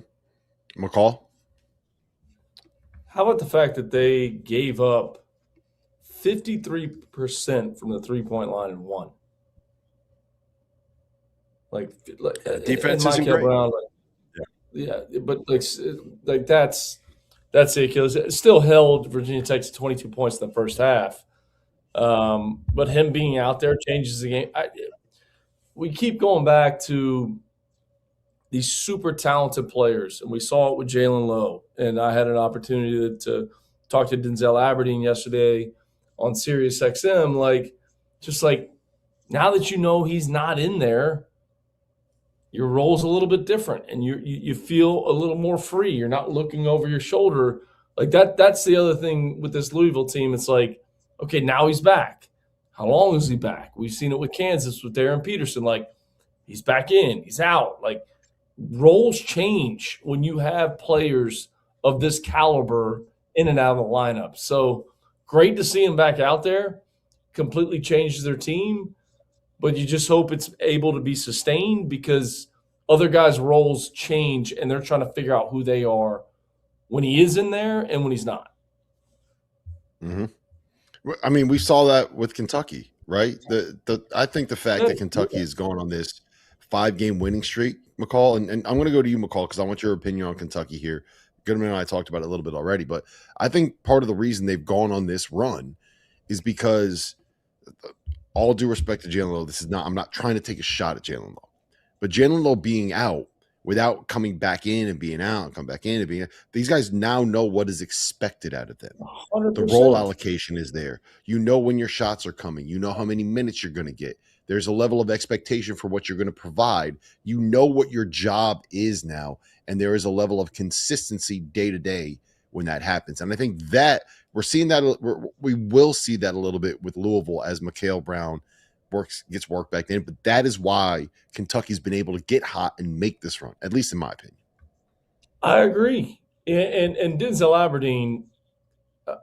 McCall? How about the fact that they gave up 53% from the three-point line and won? Like defense isn't great. Brown, yeah, but like that's ridiculous. It still held Virginia Tech to 22 points in the first half. But him being out there changes the game. We keep going back to these super talented players, and we saw it with Jalen Lowe. And I had an opportunity to talk to Denzel Aberdeen yesterday on Sirius XM. Like, now that you know he's not in there, your role's a little bit different, and you feel a little more free. You're not looking over your shoulder like that. That's the other thing with this Louisville team. It's like, okay, now he's back. How long is he back? We've seen it with Kansas with Darren Peterson. Like, he's back in, he's out. Like, roles change when you have players of this caliber in and out of the lineup. So great to see him back out there. Completely changes their team, but you just hope it's able to be sustained because other guys' roles change and they're trying to figure out who they are when he is in there and when he's not. Mm-hmm. I mean, we saw that with Kentucky, right? I think the fact that Kentucky is going on this 5-game winning streak, McCall, and I'm going to go to you, McCall, because I want your opinion on Kentucky here. Goodman and I talked about it a little bit already, but I think part of the reason they've gone on this run is because, all due respect to Jalen Lowe, I'm not trying to take a shot at Jalen Lowe, but Jalen Lowe being out without coming back in and being out and come back in and being out, these guys now know what is expected out of them. 100%. The role allocation is there. You know when your shots are coming. You know how many minutes you're going to get. There's a level of expectation for what you're going to provide. You know what your job is now, and there is a level of consistency day to day when that happens. And I think that we're seeing that we will see that a little bit with Louisville as McCall Brown gets work back in. But that is why Kentucky's been able to get hot and make this run, at least in my opinion. I agree. And Denzel Aberdeen,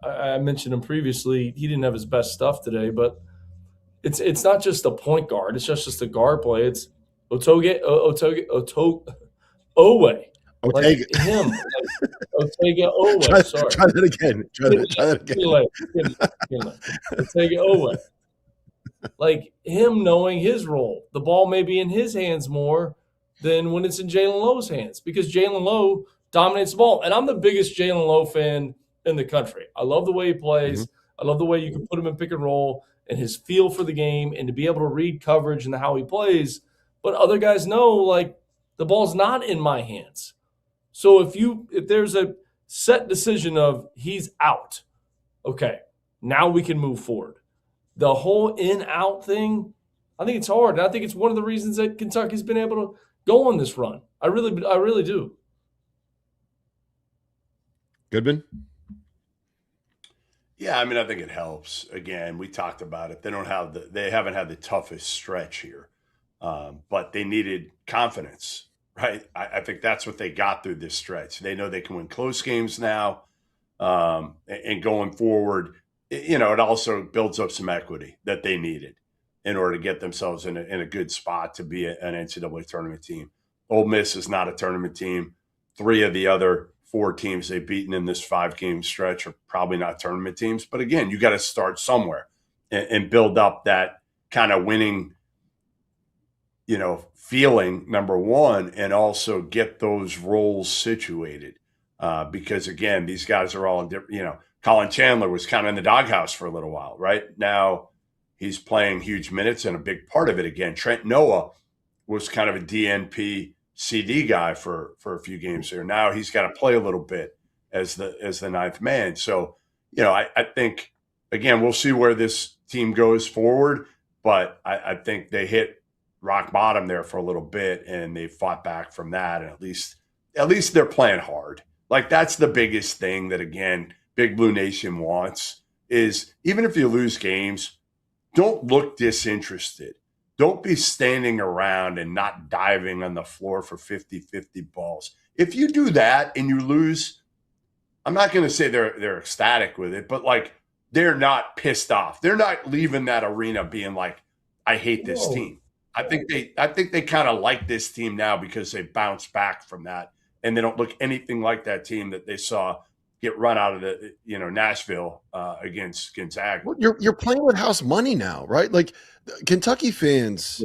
I mentioned him previously. He didn't have his best stuff today, but it's not just a point guard. It's just a guard play. It's Owe. Like him. Otega Owe. Sorry. Try that again. Try that again. Otega Owe. Like him knowing his role. The ball may be in his hands more than when it's in Jalen Lowe's hands because Jalen Lowe dominates the ball. And I'm the biggest Jalen Lowe fan in the country. I love the way he plays. Mm-hmm. I love the way you can put him in pick and roll and his feel for the game and to be able to read coverage and how he plays. But other guys know, like, the ball's not in my hands. So if there's a set decision of he's out, okay, now we can move forward. The whole in-out thing, I think it's hard. And I think it's one of the reasons that Kentucky's been able to go on this run. I really do. Goodman? Yeah, I mean, I think it helps. Again, we talked about it. They haven't had the toughest stretch here, but they needed confidence, right? I think that's what they got through this stretch. They know they can win close games now. And going forward, it also builds up some equity that they needed in order to get themselves in a good spot to be an NCAA tournament team. Ole Miss is not a tournament team. 3 of the other 4 teams they've beaten in this 5-game stretch are probably not tournament teams. But again, you got to start somewhere and build up that kind of winning, feeling, number one, and also get those roles situated. Because again, these guys are all in different, Colin Chandler was kind of in the doghouse for a little while, right? Now he's playing huge minutes and a big part of it again. Trent Noah was kind of a DNP CD guy for a few games there. Now he's got to play a little bit as the ninth man. So, I think, again, we'll see where this team goes forward, but I think they hit rock bottom there for a little bit and they fought back from that. And at least they're playing hard. Like, that's the biggest thing that, again, Big Blue Nation wants is, even if you lose games, don't look disinterested. Don't be standing around and not diving on the floor for 50-50 balls. If you do that and you lose, I'm not going to say they're ecstatic with it, but like, they're not pissed off. They're not leaving that arena being like, I hate this team. I think they kind of like this team now because they bounced back from that and they don't look anything like that team that they saw get run out of the Nashville against Gonzaga. Well, you're playing with house money now, right? Like, Kentucky fans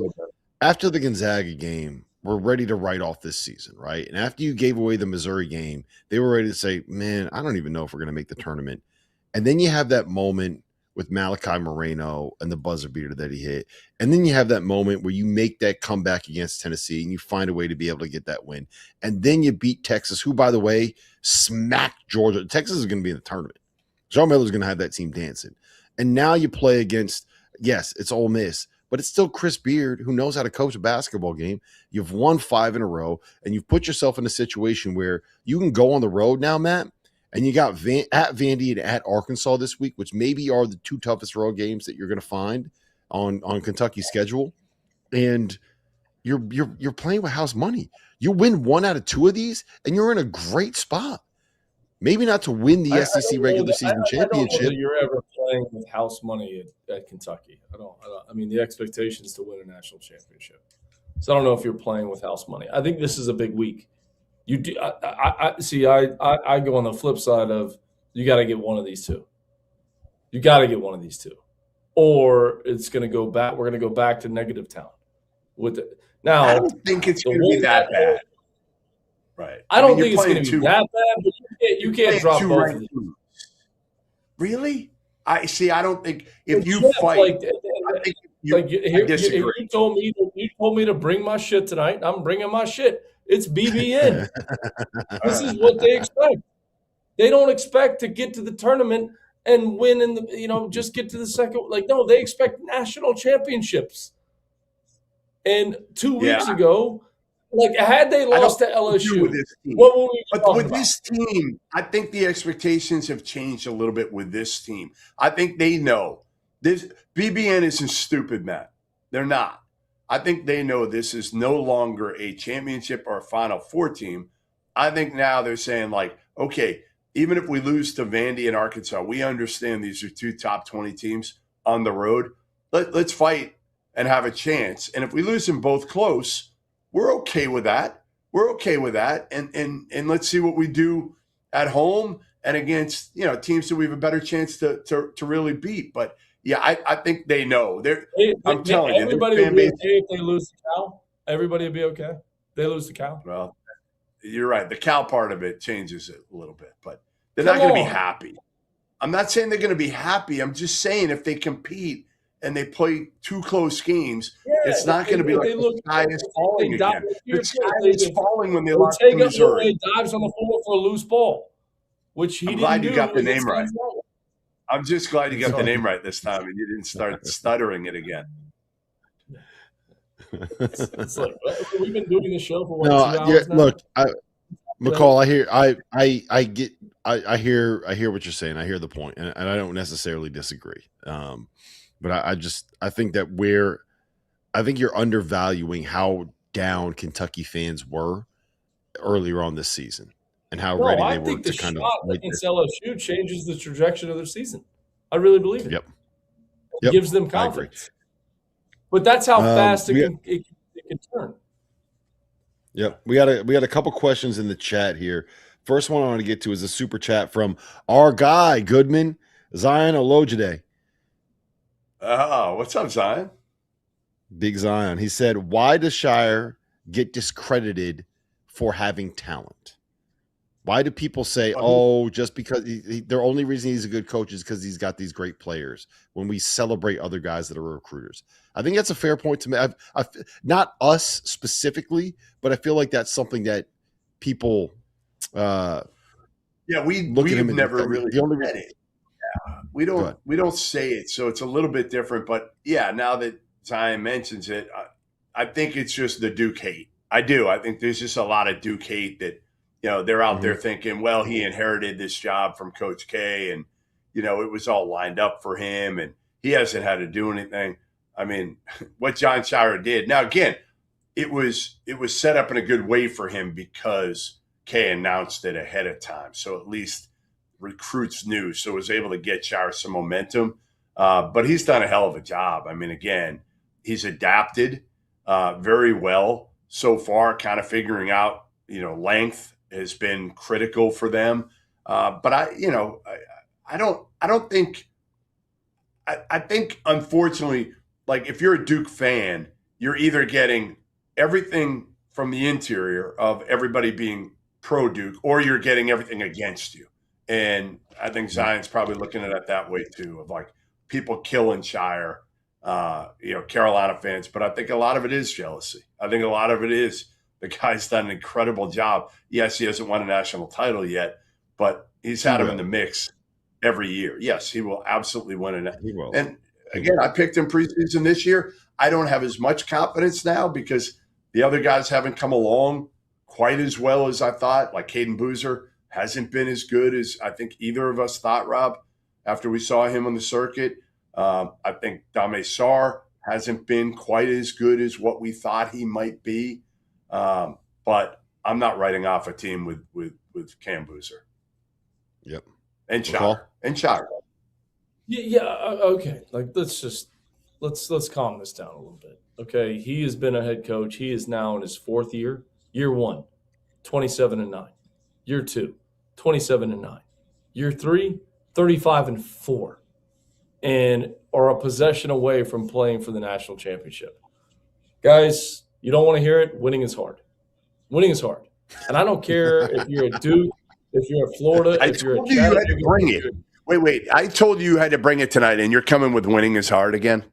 after the Gonzaga game were ready to write off this season, right? And after you gave away the Missouri game, they were ready to say, man, I don't even know if we're going to make the tournament. And then you have that moment with Malachi Moreno and the buzzer beater that he hit. And then you have that moment where you make that comeback against Tennessee and you find a way to be able to get that win. And then you beat Texas, who, by the way, smacked Georgia. Texas is going to be in the tournament. John Miller's going to have that team dancing. And now you play against, yes, it's Ole Miss, but it's still Chris Beard, who knows how to coach a basketball game. You've won 5 in a row, and you've put yourself in a situation where you can go on the road now, Matt, and you got at Vandy and at Arkansas this week, which maybe are the 2 toughest road games that you're going to find on Kentucky's schedule. And you're playing with house money. You win 1 out of 2 of these, and you're in a great spot. Maybe not to win the SEC regular season championship. I don't know that you're ever playing with house money at Kentucky. I mean, the expectation is to win a national championship. So I don't know if you're playing with house money. I think this is a big week. You do. I go on the flip side of you got to get one of these two. You got to get one of these two, or it's going to go back. We're going to go back to negative town. Now, I don't think it's going to be that bad. Right. I don't think it's going to be that bad, but you can't drop both of these. Really? I don't think if you fight. I disagree. You told me to bring my shit tonight. I'm bringing my shit. It's BBN. This is what they expect. They don't expect to get to the tournament and win in the just get to the second. Like, no, they expect national championships. And 2 weeks ago, like, had they lost to LSU, what would we But with this team, I think the expectations have changed a little bit with this team. I think they know this. BBN isn't stupid, Matt. They're not. I think they know this is no longer a championship or a Final Four team. I think now they're saying, like, okay, even if we lose to Vandy and Arkansas, we understand these are 2 top 20 teams on the road. Let's fight and have a chance. And if we lose them both close, we're okay with that. We're okay with that. And let's see what we do at home and against, teams that we have a better chance to really beat. But yeah, I think they know. I'm telling you, everybody will be okay if they lose the Cal. Everybody will be okay. They lose the Cal. Well, you're right. The Cal part of it changes it a little bit, but they're not going to be happy. I'm not saying they're going to be happy. I'm just saying if they compete and they play 2 close games, it's not going to be like the sky is falling again. The sky is falling when they lost to Missouri. Dives on the floor for a loose ball, which he didn't do. I'm glad you got the name right. I'm just glad you got the name right this time and you didn't start stuttering it again. It's like, we've been doing this show for 2 hours now. Look, McCall, I hear what you're saying. I hear the point, and I don't necessarily disagree. But I think that I think you're undervaluing how down Kentucky fans were earlier on this season. and how No, ready I they were think the to kind of shot make against this. LSU changes the trajectory of their season. I really believe it. Yep. It Yep. gives them I agree. confidence. But that's how fast it we- can turn. Yep. We got a couple questions in the chat here. First one I want to get to is a super chat from our guy, Goodman, Zion Olojide. Oh, what's up, Zion? Big Zion. He said, why does Shire get discredited for having talent? Why do people say, just because their only reason he's a good coach is because he's got these great players when we celebrate other guys that are recruiters? I think that's a fair point to make. Not us specifically, but I feel like that's something that people we've never really said it. Yeah, we don't say it, so it's a little bit different. But yeah, now that Zion mentions it, I think it's just the Duke hate. I do. I think there's just a lot of Duke hate that, they're out there thinking, well, he inherited this job from Coach K, and it was all lined up for him, and he hasn't had to do anything. I mean, what John Shire did. Now, again, it was set up in a good way for him because K announced it ahead of time, so at least recruits knew, so was able to get Shire some momentum. But he's done a hell of a job. I mean, again, he's adapted very well so far, kind of figuring out, length has been critical for them. But I think unfortunately, like if you're a Duke fan, you're either getting everything from the interior of everybody being pro Duke, or you're getting everything against you. And I think Zion's probably looking at it that way too, of like people killing Shire, Carolina fans. But I think a lot of it is jealousy. I think a lot of it is the guy's done an incredible job. Yes, he hasn't won a national title yet, but he's had him in the mix every year. Yes, he will absolutely win it. He will. And again, I picked him preseason this year. I don't have as much confidence now because the other guys haven't come along quite as well as I thought. Like Caden Boozer hasn't been as good as I think either of us thought, Rob, after we saw him on the circuit. I think Dame Sarr hasn't been quite as good as what we thought he might be. But I'm not writing off a team with Cam Boozer. Yep. And Shire. Yeah. Okay. Like let's calm this down a little bit. Okay. He has been a head coach. He is now in his fourth year. Year 1, 27-9. Year 2, 27-9. Year 3, 35-4. And are a possession away from playing for the national championship. Guys, you don't want to hear it. Winning is hard. Winning is hard. And I don't care if you're a Duke, if you're a Florida, if you're a you had to bring it. Wait. I told you had to bring it tonight, and you're coming with winning is hard again?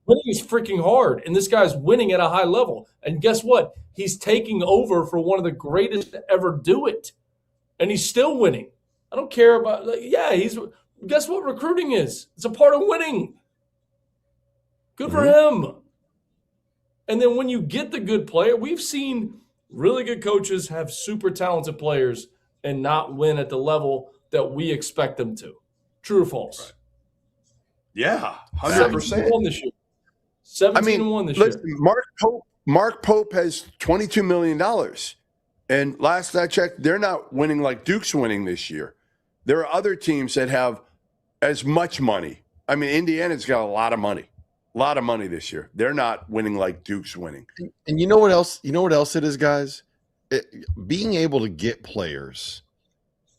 Winning is freaking hard. And this guy's winning at a high level. And guess what? He's taking over for one of the greatest to ever do it. And he's still winning. I don't care about guess what recruiting is? It's a part of winning. Good for him. And then when you get the good player, we've seen really good coaches have super talented players and not win at the level that we expect them to. True or false? Right. Yeah, 100%. 17-1 this year. 17-1 this year. Mark Pope has $22 million. And last I checked, they're not winning like Duke's winning this year. There are other teams that have as much money. I mean, Indiana's got a lot of money. A lot of money this year. They're not winning like Duke's winning. And you know what else? You know what else it is, guys? Being able to get players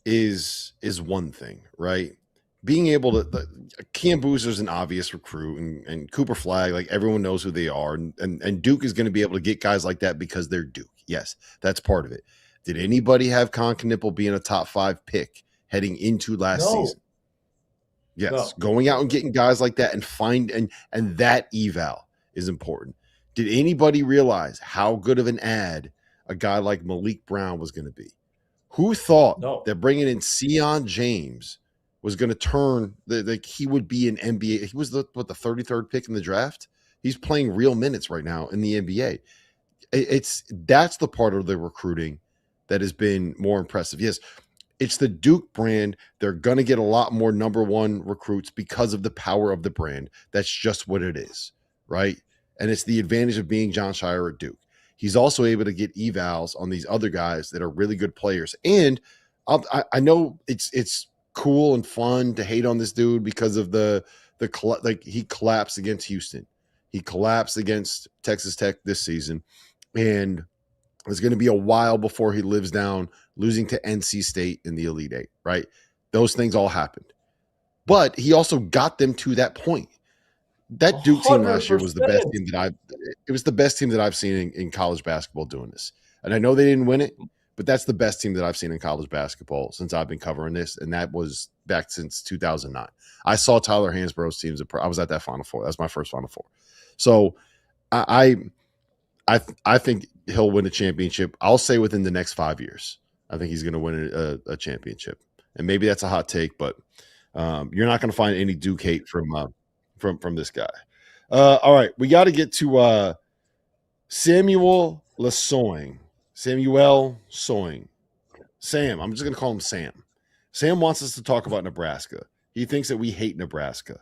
is one thing, right? Being able to Cam Boozer's an obvious recruit, and Cooper Flagg, like everyone knows who they are, and Duke is going to be able to get guys like that because they're Duke. Yes, that's part of it. Did anybody have Con Knippel being a top 5 pick heading into last season? Yes, going out and getting guys like that and that eval is important. Did anybody realize how good of an ad a guy like Malik Brown was going to be? Who thought that bringing in Sion James was going to turn he would be an NBA? He was the 33rd pick in the draft. He's playing real minutes right now in the NBA. That's the part of the recruiting that has been more impressive. Yes, it's the Duke brand. They're going to get a lot more number 1 recruits because of the power of the brand. That's just what it is, right? And it's the advantage of being John Shire at Duke. he's also able to get evals on these other guys that are really good players. And I know it's cool and fun to hate on this dude because of he collapsed against Houston. He collapsed against Texas Tech this season. And it's going to be a while before he lives down losing to NC State in the Elite Eight, right? Those things all happened. But he also got them to that point. That Duke team last year was the best team that I've seen in college basketball doing this. And I know they didn't win it, but that's the best team that I've seen in college basketball since I've been covering this, and that was back since 2009. I saw Tyler Hansborough's teams. I was at that Final Four. That's my first Final Four. So I think he'll win a championship. I'll say within the next 5 years. I think he's going to win a championship. And maybe that's a hot take, but you're not going to find any Duke hate from this guy. All right, we got to get to Samuel Lasoing. Samuel Soing. Sam. I'm just going to call him Sam. Sam wants us to talk about Nebraska. He thinks that we hate Nebraska.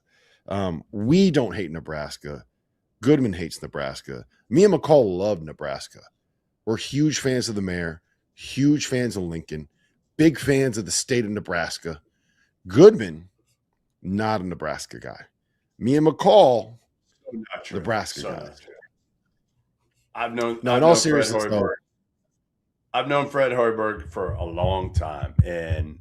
We don't hate Nebraska. Goodman hates Nebraska. Me and McCall love Nebraska. We're huge fans of the mayor, huge fans of Lincoln, big fans of the state of Nebraska. Goodman, not a Nebraska guy. Me and McCall, Nebraska guys. I've known Fred Hoiberg for a long time. And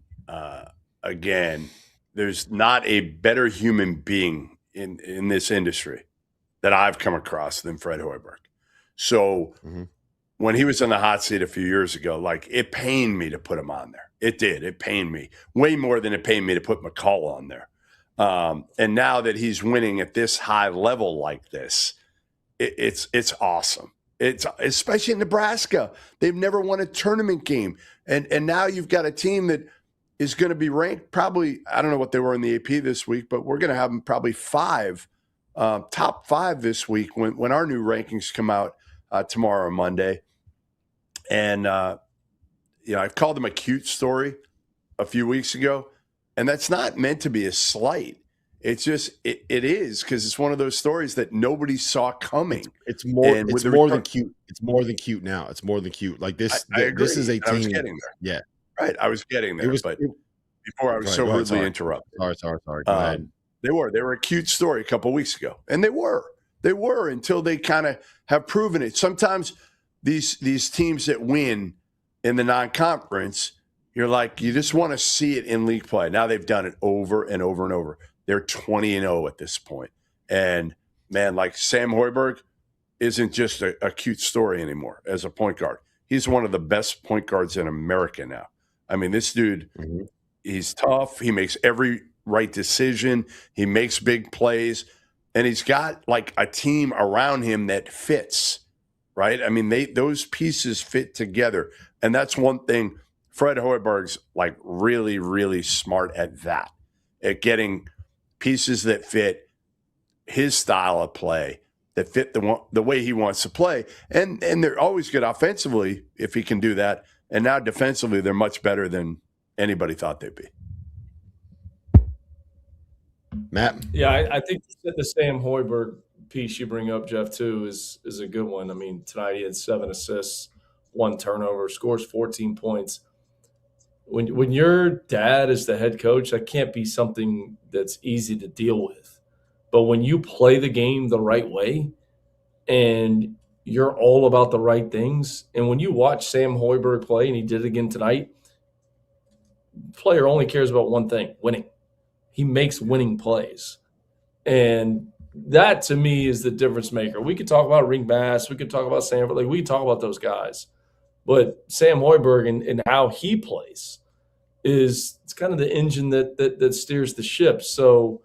again, there's not a better human being in this industry that I've come across than Fred Hoiberg. So when he was in the hot seat a few years ago, like, it pained me to put him on there. It did. It pained me way more than it pained me to put McCall on there. And now that he's winning at this high level like this, it's awesome. It's especially in Nebraska. They've never won a tournament game. And now you've got a team that is going to be ranked probably, I don't know what they were in the AP this week, but we're going to have them probably top 5 this week when our new rankings come out tomorrow or Monday. And, I called them a cute story a few weeks ago, and that's not meant to be a slight. It's just, it is, because it's one of those stories that nobody saw coming. It's more than cute. It's more than cute now. It's more than cute. Like this, I agree. This is a team. I was getting there. Yeah. Right. I was getting there. Before I was so rudely interrupted. Sorry. Go ahead. They were a cute story a couple of weeks ago. And they were until they kind of have proven it. Sometimes these teams that win in the non-conference, you're like, you just want to see it in league play. Now they've done it over and over and over. They're 20-0 at this point. And man, like, Sam Hoiberg isn't just a cute story anymore as a point guard. He's one of the best point guards in America now. I mean, this dude, he's tough. He makes every right decision. He makes big plays, and he's got like a team around him that fits, right? I mean, those pieces fit together. And that's one thing. Fred Hoiberg's like really, really smart at that, at getting pieces that fit his style of play, that fit the way he wants to play. And they're always good offensively if he can do that. And now defensively, they're much better than anybody thought they'd be. Matt? Yeah, I think the Sam Hoiberg piece you bring up, Jeff, too, is a good one. I mean, tonight he had 7 assists, 1 turnover, scores 14 points. When your dad is the head coach, that can't be something that's easy to deal with. But when you play the game the right way and you're all about the right things, and when you watch Sam Hoiberg play, and he did it again tonight, the player only cares about one thing: winning. He makes winning plays. And that, to me, is the difference maker. We could talk about Ring Bass. We could talk about Sanford. Like, we could talk about those guys. But Sam Hoiberg and how he plays it's kind of the engine that steers the ship. So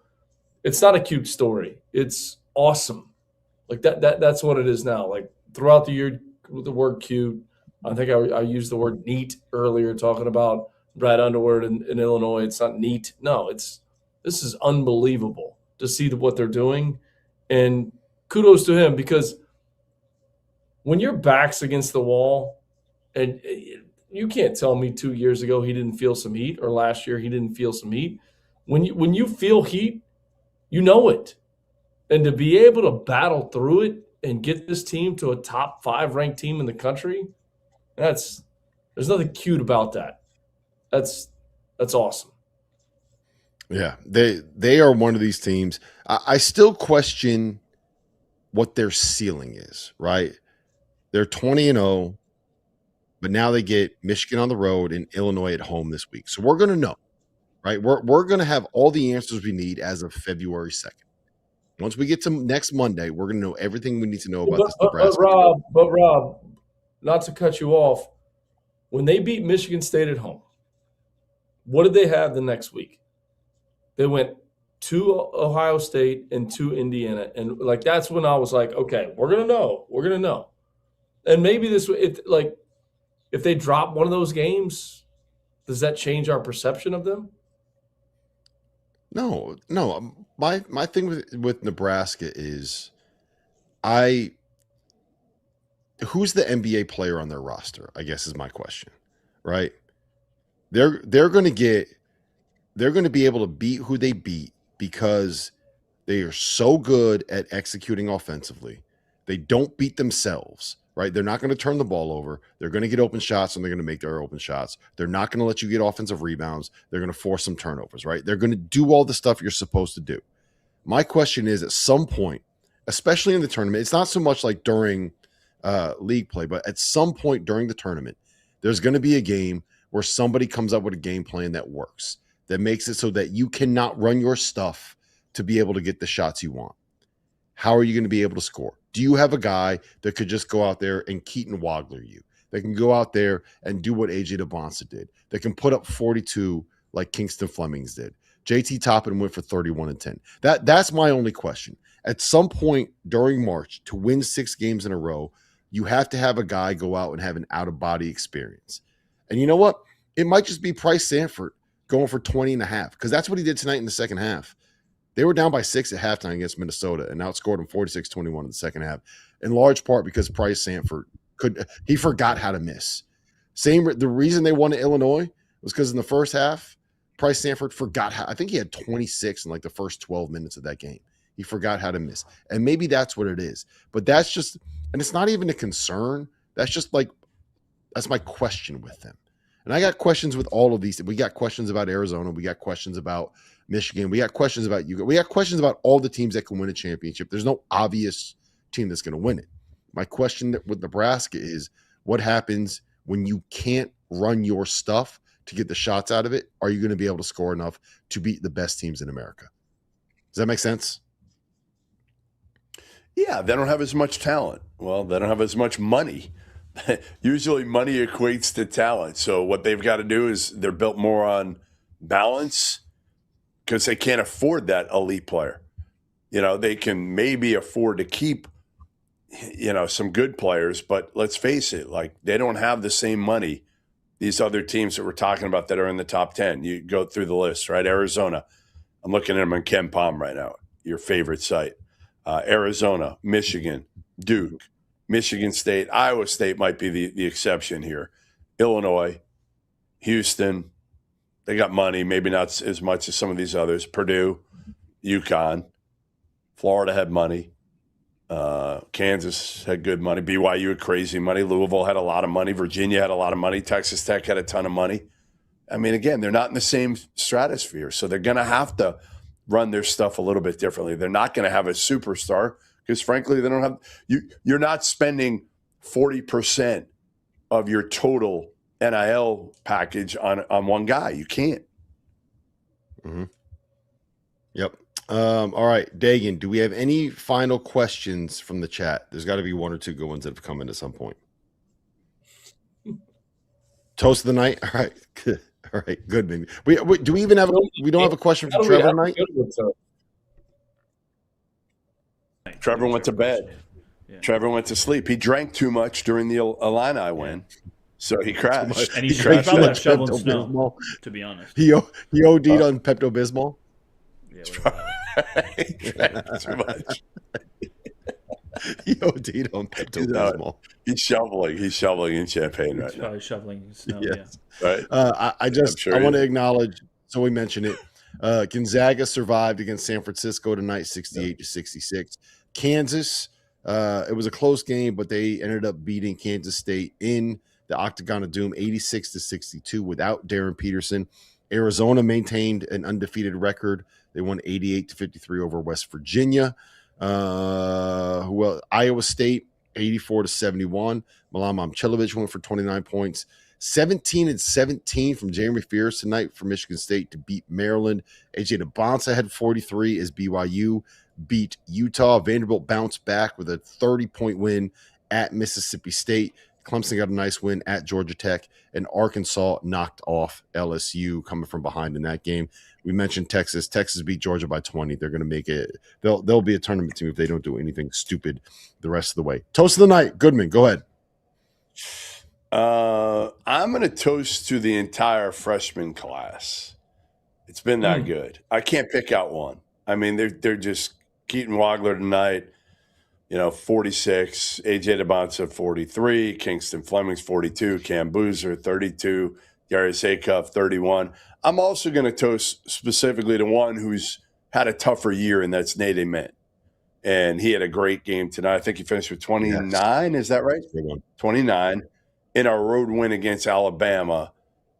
it's not a cute story. It's awesome. Like that's what it is now. Like, throughout the year, the word cute. I think I used the word neat earlier, talking about Brad Underwood in Illinois. It's not neat. No, this is unbelievable to see what they're doing. And kudos to him, because when your back's against the wall, and you can't tell me 2 years ago he didn't feel some heat, or last year he didn't feel some heat. When you feel heat, you know it. And to be able to battle through it and get this team to a top 5 ranked team in the country, there's nothing cute about that. That's awesome. Yeah, they are one of these teams. I still question what their ceiling is, right? They're 20-0, but now they get Michigan on the road and Illinois at home this week. So we're going to know, right? We're going to have all the answers we need as of February 2nd. Once we get to next Monday, we're going to know everything we need to know about this Nebraska. But Rob, not to cut you off, when they beat Michigan State at home, what did they have the next week? They went to Ohio State and to Indiana. And, like, that's when I was like, okay, we're going to know. We're going to know. And maybe if they drop one of those games, does that change our perception of them? No. My thing with Nebraska is who's the NBA player on their roster, I guess is my question, right? They're going to be able to beat who they beat because they are so good at executing offensively. They don't beat themselves, right? They're not going to turn the ball over. They're going to get open shots, and they're going to make their open shots. They're not going to let you get offensive rebounds. They're going to force some turnovers, right? They're going to do all the stuff you're supposed to do. My question is, at some point, especially in the tournament, it's not so much like during league play, but at some point during the tournament, there's going to be a game where somebody comes up with a game plan that works, that makes it so that you cannot run your stuff to be able to get the shots you want. How are you going to be able to score? Do you have a guy that could just go out there and Keaton Wagler you? That can go out there and do what AJ DeBonsa did? That can put up 42 like Kingston Flemings did? JT Toppin went for 31 and 10. That's my only question. At some point during March, to win 6 games in a row, you have to have a guy go out and have an out-of-body experience. And you know what? It might just be Price Sanford going for 20 and a half, because that's what he did tonight in the second half. They were down by 6 at halftime against Minnesota and outscored them 46-21 in the second half, in large part because Price Sanford he forgot how to miss. The reason they won at Illinois was because in the first half, Price Sanford forgot how. I think he had 26 in like the first 12 minutes of that game. He forgot how to miss. And maybe that's what it is. But that's just, and it's not even a concern. That's just like, that's my question with them. And I got questions with all of these. We got questions about Arizona. We got questions about Michigan. We got questions about you. We got questions about all the teams that can win a championship. There's no obvious team that's going to win it. My question with Nebraska is, what happens when you can't run your stuff to get the shots out of it? Are you going to be able to score enough to beat the best teams in America? Does that make sense? Yeah, they don't have as much talent. Well, they don't have as much money. Usually money equates to talent. So what they've got to do is they're built more on balance because they can't afford that elite player. You know, they can maybe afford to keep, some good players, but let's face it, like they don't have the same money these other teams that we're talking about that are in the top 10. You go through the list, right? Arizona. I'm looking at them on Ken Palm right now, your favorite site. Arizona, Michigan, Duke, Michigan State, Iowa State might be the exception here. Illinois, Houston, they got money, maybe not as much as some of these others. Purdue, UConn, Florida had money. Kansas had good money. BYU had crazy money. Louisville had a lot of money. Virginia had a lot of money. Texas Tech had a ton of money. I mean, again, they're not in the same stratosphere, so they're going to have to run their stuff a little bit differently. They're not going to have a superstar because, frankly, they don't have – you're not spending 40% of your total NIL package on one guy. You can't. Mm-hmm. Yep. All right, Dagan, do we have any final questions from the chat? There's got to be one or two good ones that have come in at some point. Toast of the night. All right, good. All right, Goodman. We do we even have? We don't have a question from Trevor tonight. Trevor went to bed. Yeah. Trevor went to sleep. He drank too much during the Illini win, so he crashed. And he crashed on shoveling snow. To be honest, he OD'd on Pepto-Bismol. He drank too much. He OD'd on Pepto-Bismol. He's shoveling in Champaign right now. Probably shoveling snow. Yes. Yeah. Right. I want to acknowledge. So we mentioned it. Gonzaga survived against San Francisco tonight, 68-66. Kansas It was a close game, but they ended up beating Kansas State in the Octagon of Doom 86-62 without Darren Peterson. Arizona maintained an undefeated record. They won 88-53 over West Virginia. Iowa State 84-71. Milan Momcilovic went for 29 points. 17-17 from Jeremy Fears tonight for Michigan State to beat Maryland. AJ DeBonsa had 43 as BYU beat Utah. Vanderbilt bounced back with a 30-point win at Mississippi State. Clemson got a nice win at Georgia Tech, and Arkansas knocked off LSU coming from behind in that game. We mentioned Texas. Texas beat Georgia by 20. They're going to make it. They'll be a tournament team if they don't do anything stupid the rest of the way. Toast of the night, Goodman. Go ahead. I'm going to toast to the entire freshman class. It's been that good. I can't pick out one. I mean, they're just Keaton Wagler tonight, 46, AJ DeBonsa 43, Kingston Fleming's 42, Cam Boozer 32, Darius Acuff 31. I'm also going to toast specifically to one who's had a tougher year, and that's Nate Ament. And he had a great game tonight. I think he finished with 29. Yes. Is that right? 29 in a road win against Alabama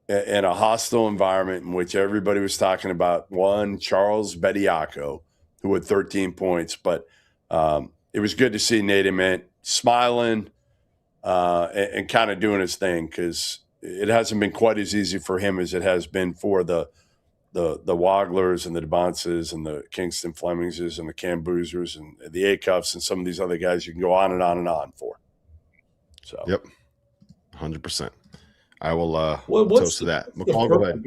in a hostile environment in which everybody was talking about one Charles Bediako, who had 13 points. But it was good to see Nate Ament smiling and kind of doing his thing, because it hasn't been quite as easy for him as it has been for the Waglers and the DeBonsas and the Kingston Flemingses and the Cam Boozers and the Acuffs and some of these other guys you can go on and on and on for. So, yep, 100%. I will toast to that. McCall, go ahead.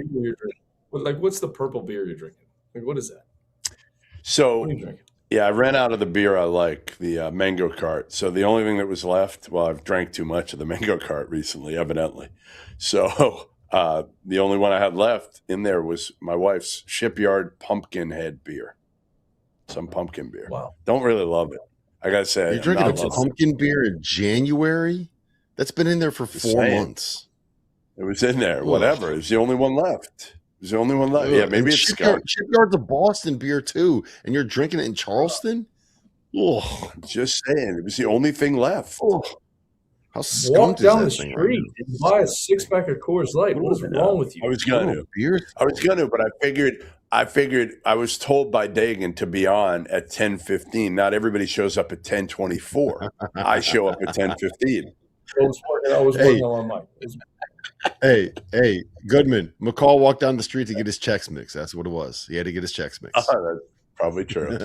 What's the purple beer you're drinking? What is that? So, what are you drinking? Yeah, I ran out of the beer I like, the Mango Cart. So the only thing that was left, well, I've drank too much of the Mango Cart recently, evidently. So the only one I had left in there was my wife's Shipyard Pumpkinhead beer. Some pumpkin beer. Wow. Don't really love it. I got to say. You're drinking a pumpkin beer in January? That's been in there for 4 months. It was in there. Whatever. It was the only one left. There's the only one left. Yeah, maybe it's Shipyard's a Boston beer too, and you're drinking it in Charleston? Oh, just saying, it was the only thing left. Oh, how skunked is that thing? Walk down the street and buy a 6-pack of Coors Light. What is wrong with you? I was gonna, but I figured I was told by Dagan to be on at 10:15. Not everybody shows up at 10:24. I show up at 10:15. I was working on my mic. Hey, Goodman. McCall walked down the street to get his checks mixed. That's what it was. He had to get his checks mixed. That's probably true.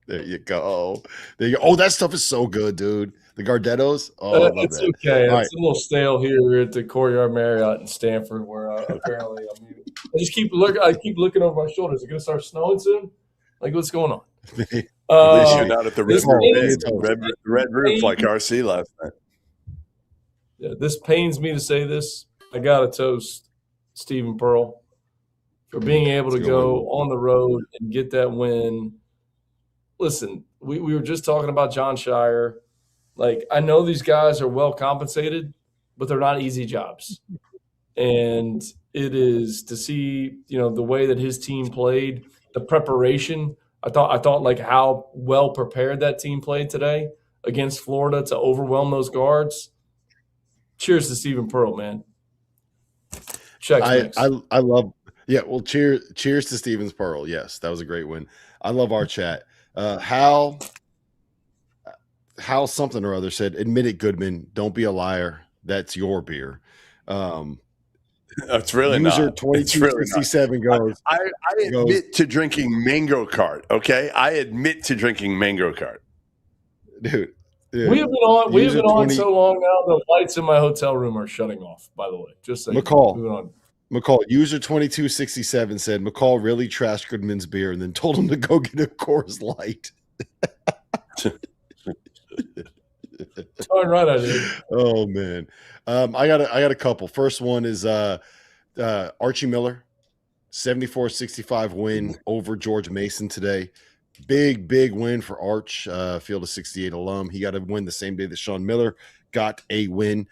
There you go. Oh, that stuff is so good, dude. The Gardettos. Oh, I love it's that. Okay. All it's a little stale here at the Courtyard Marriott in Stanford, where apparently I just keep looking over my shoulder. Is it going to start snowing soon? Like, what's going on? At least you're not at the red roof like RC last night. Yeah, this pains me to say this. I got to toast Stephen Pearl for being able to go on the road and get that win. Listen, we were just talking about John Shire. Like, I know these guys are well compensated, but they're not easy jobs. And it is to see, the way that his team played, the preparation. I thought like how well prepared that team played today against Florida to overwhelm those guards. Cheers to Stephen Pearl, man. I love. Yeah, well, cheers to Stephen Pearl. Yes, that was a great win. I love our chat. Hal something or other said, "Admit it, Goodman. Don't be a liar. That's your beer." It's really user not. 2267 goes. I admit to drinking Mango Cart. Okay, I admit to drinking Mango Cart, dude. We have been on so long now. The lights in my hotel room are shutting off. By the way, just saying. McCall. User 2267 said McCall really trashed Goodman's beer and then told him to go get a Coors Light. Darn right I did. Oh man, I got a couple. First one is Archie Miller, 74-65 win over George Mason today. Big win for Arch, Field of 68 alum. He got a win the same day that Sean Miller got a win.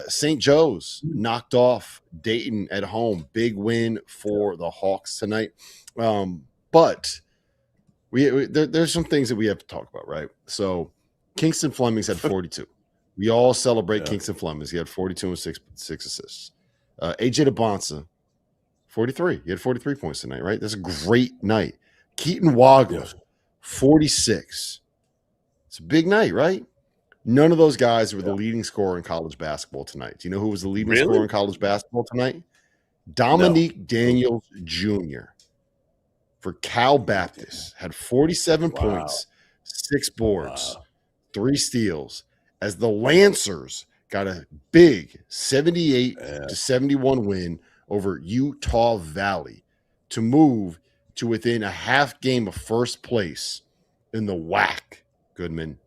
St. Joe's knocked off Dayton at home. Big win for the Hawks tonight. But there's some things that we have to talk about, right? So Kingston Flemings had 42. We all celebrate Kingston Flemings. He had 42 and six assists. AJ DeBonsa, 43. He had 43 points tonight, right? That's a great night. Keaton Wagler, 46. It's a big night, right? None of those guys were the leading scorer in college basketball tonight. Do you know who was the leading scorer in college basketball tonight? Dominique Daniels Jr. for Cal Baptist had 47 points, 6 boards, 3 steals, as the Lancers got a big 78-71 win over Utah Valley to move to within a half game of first place in the WAC, Goodman.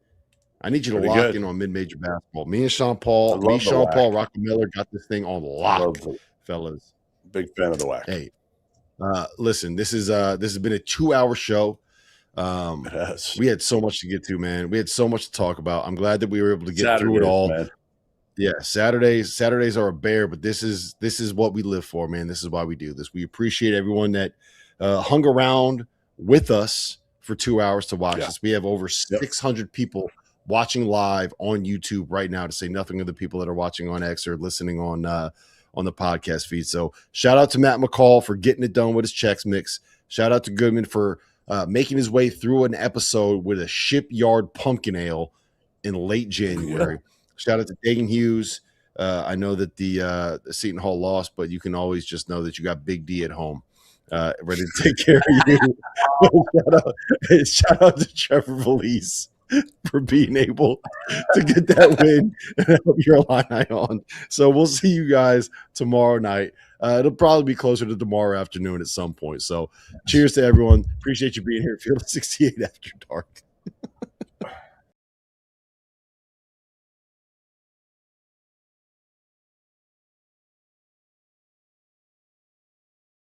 I need you to lock in on mid-major basketball. Me and Sean Paul, Rockefeller got this thing on lock, fellas. Big fan of the WAC. Hey, listen, this has been a 2-hour show. We had so much to get to, man. We had so much to talk about. I'm glad that we were able to get through it all. Man. Yeah, Saturdays are a bear, but this is what we live for, man. This is why we do this. We appreciate everyone that hung around with us for 2 hours to watch this. We have over 600 people watching live on YouTube right now, to say nothing of the people that are watching on X or listening on the podcast feed. So shout out to Matt McCall for getting it done with his Chex Mix. Shout out to Goodman for making his way through an episode with a Shipyard Pumpkin Ale in late January. Shout out to Dagan Hughes. I know that the Seton Hall lost, but you can always just know that you got Big D at home, ready to take care of you. Shout out to Trevor Valise for being able to get that win and help your Illini on. So we'll see you guys tomorrow night. It'll probably be closer to tomorrow afternoon at some point. So cheers to everyone. Appreciate you being here. Field 68 After Dark.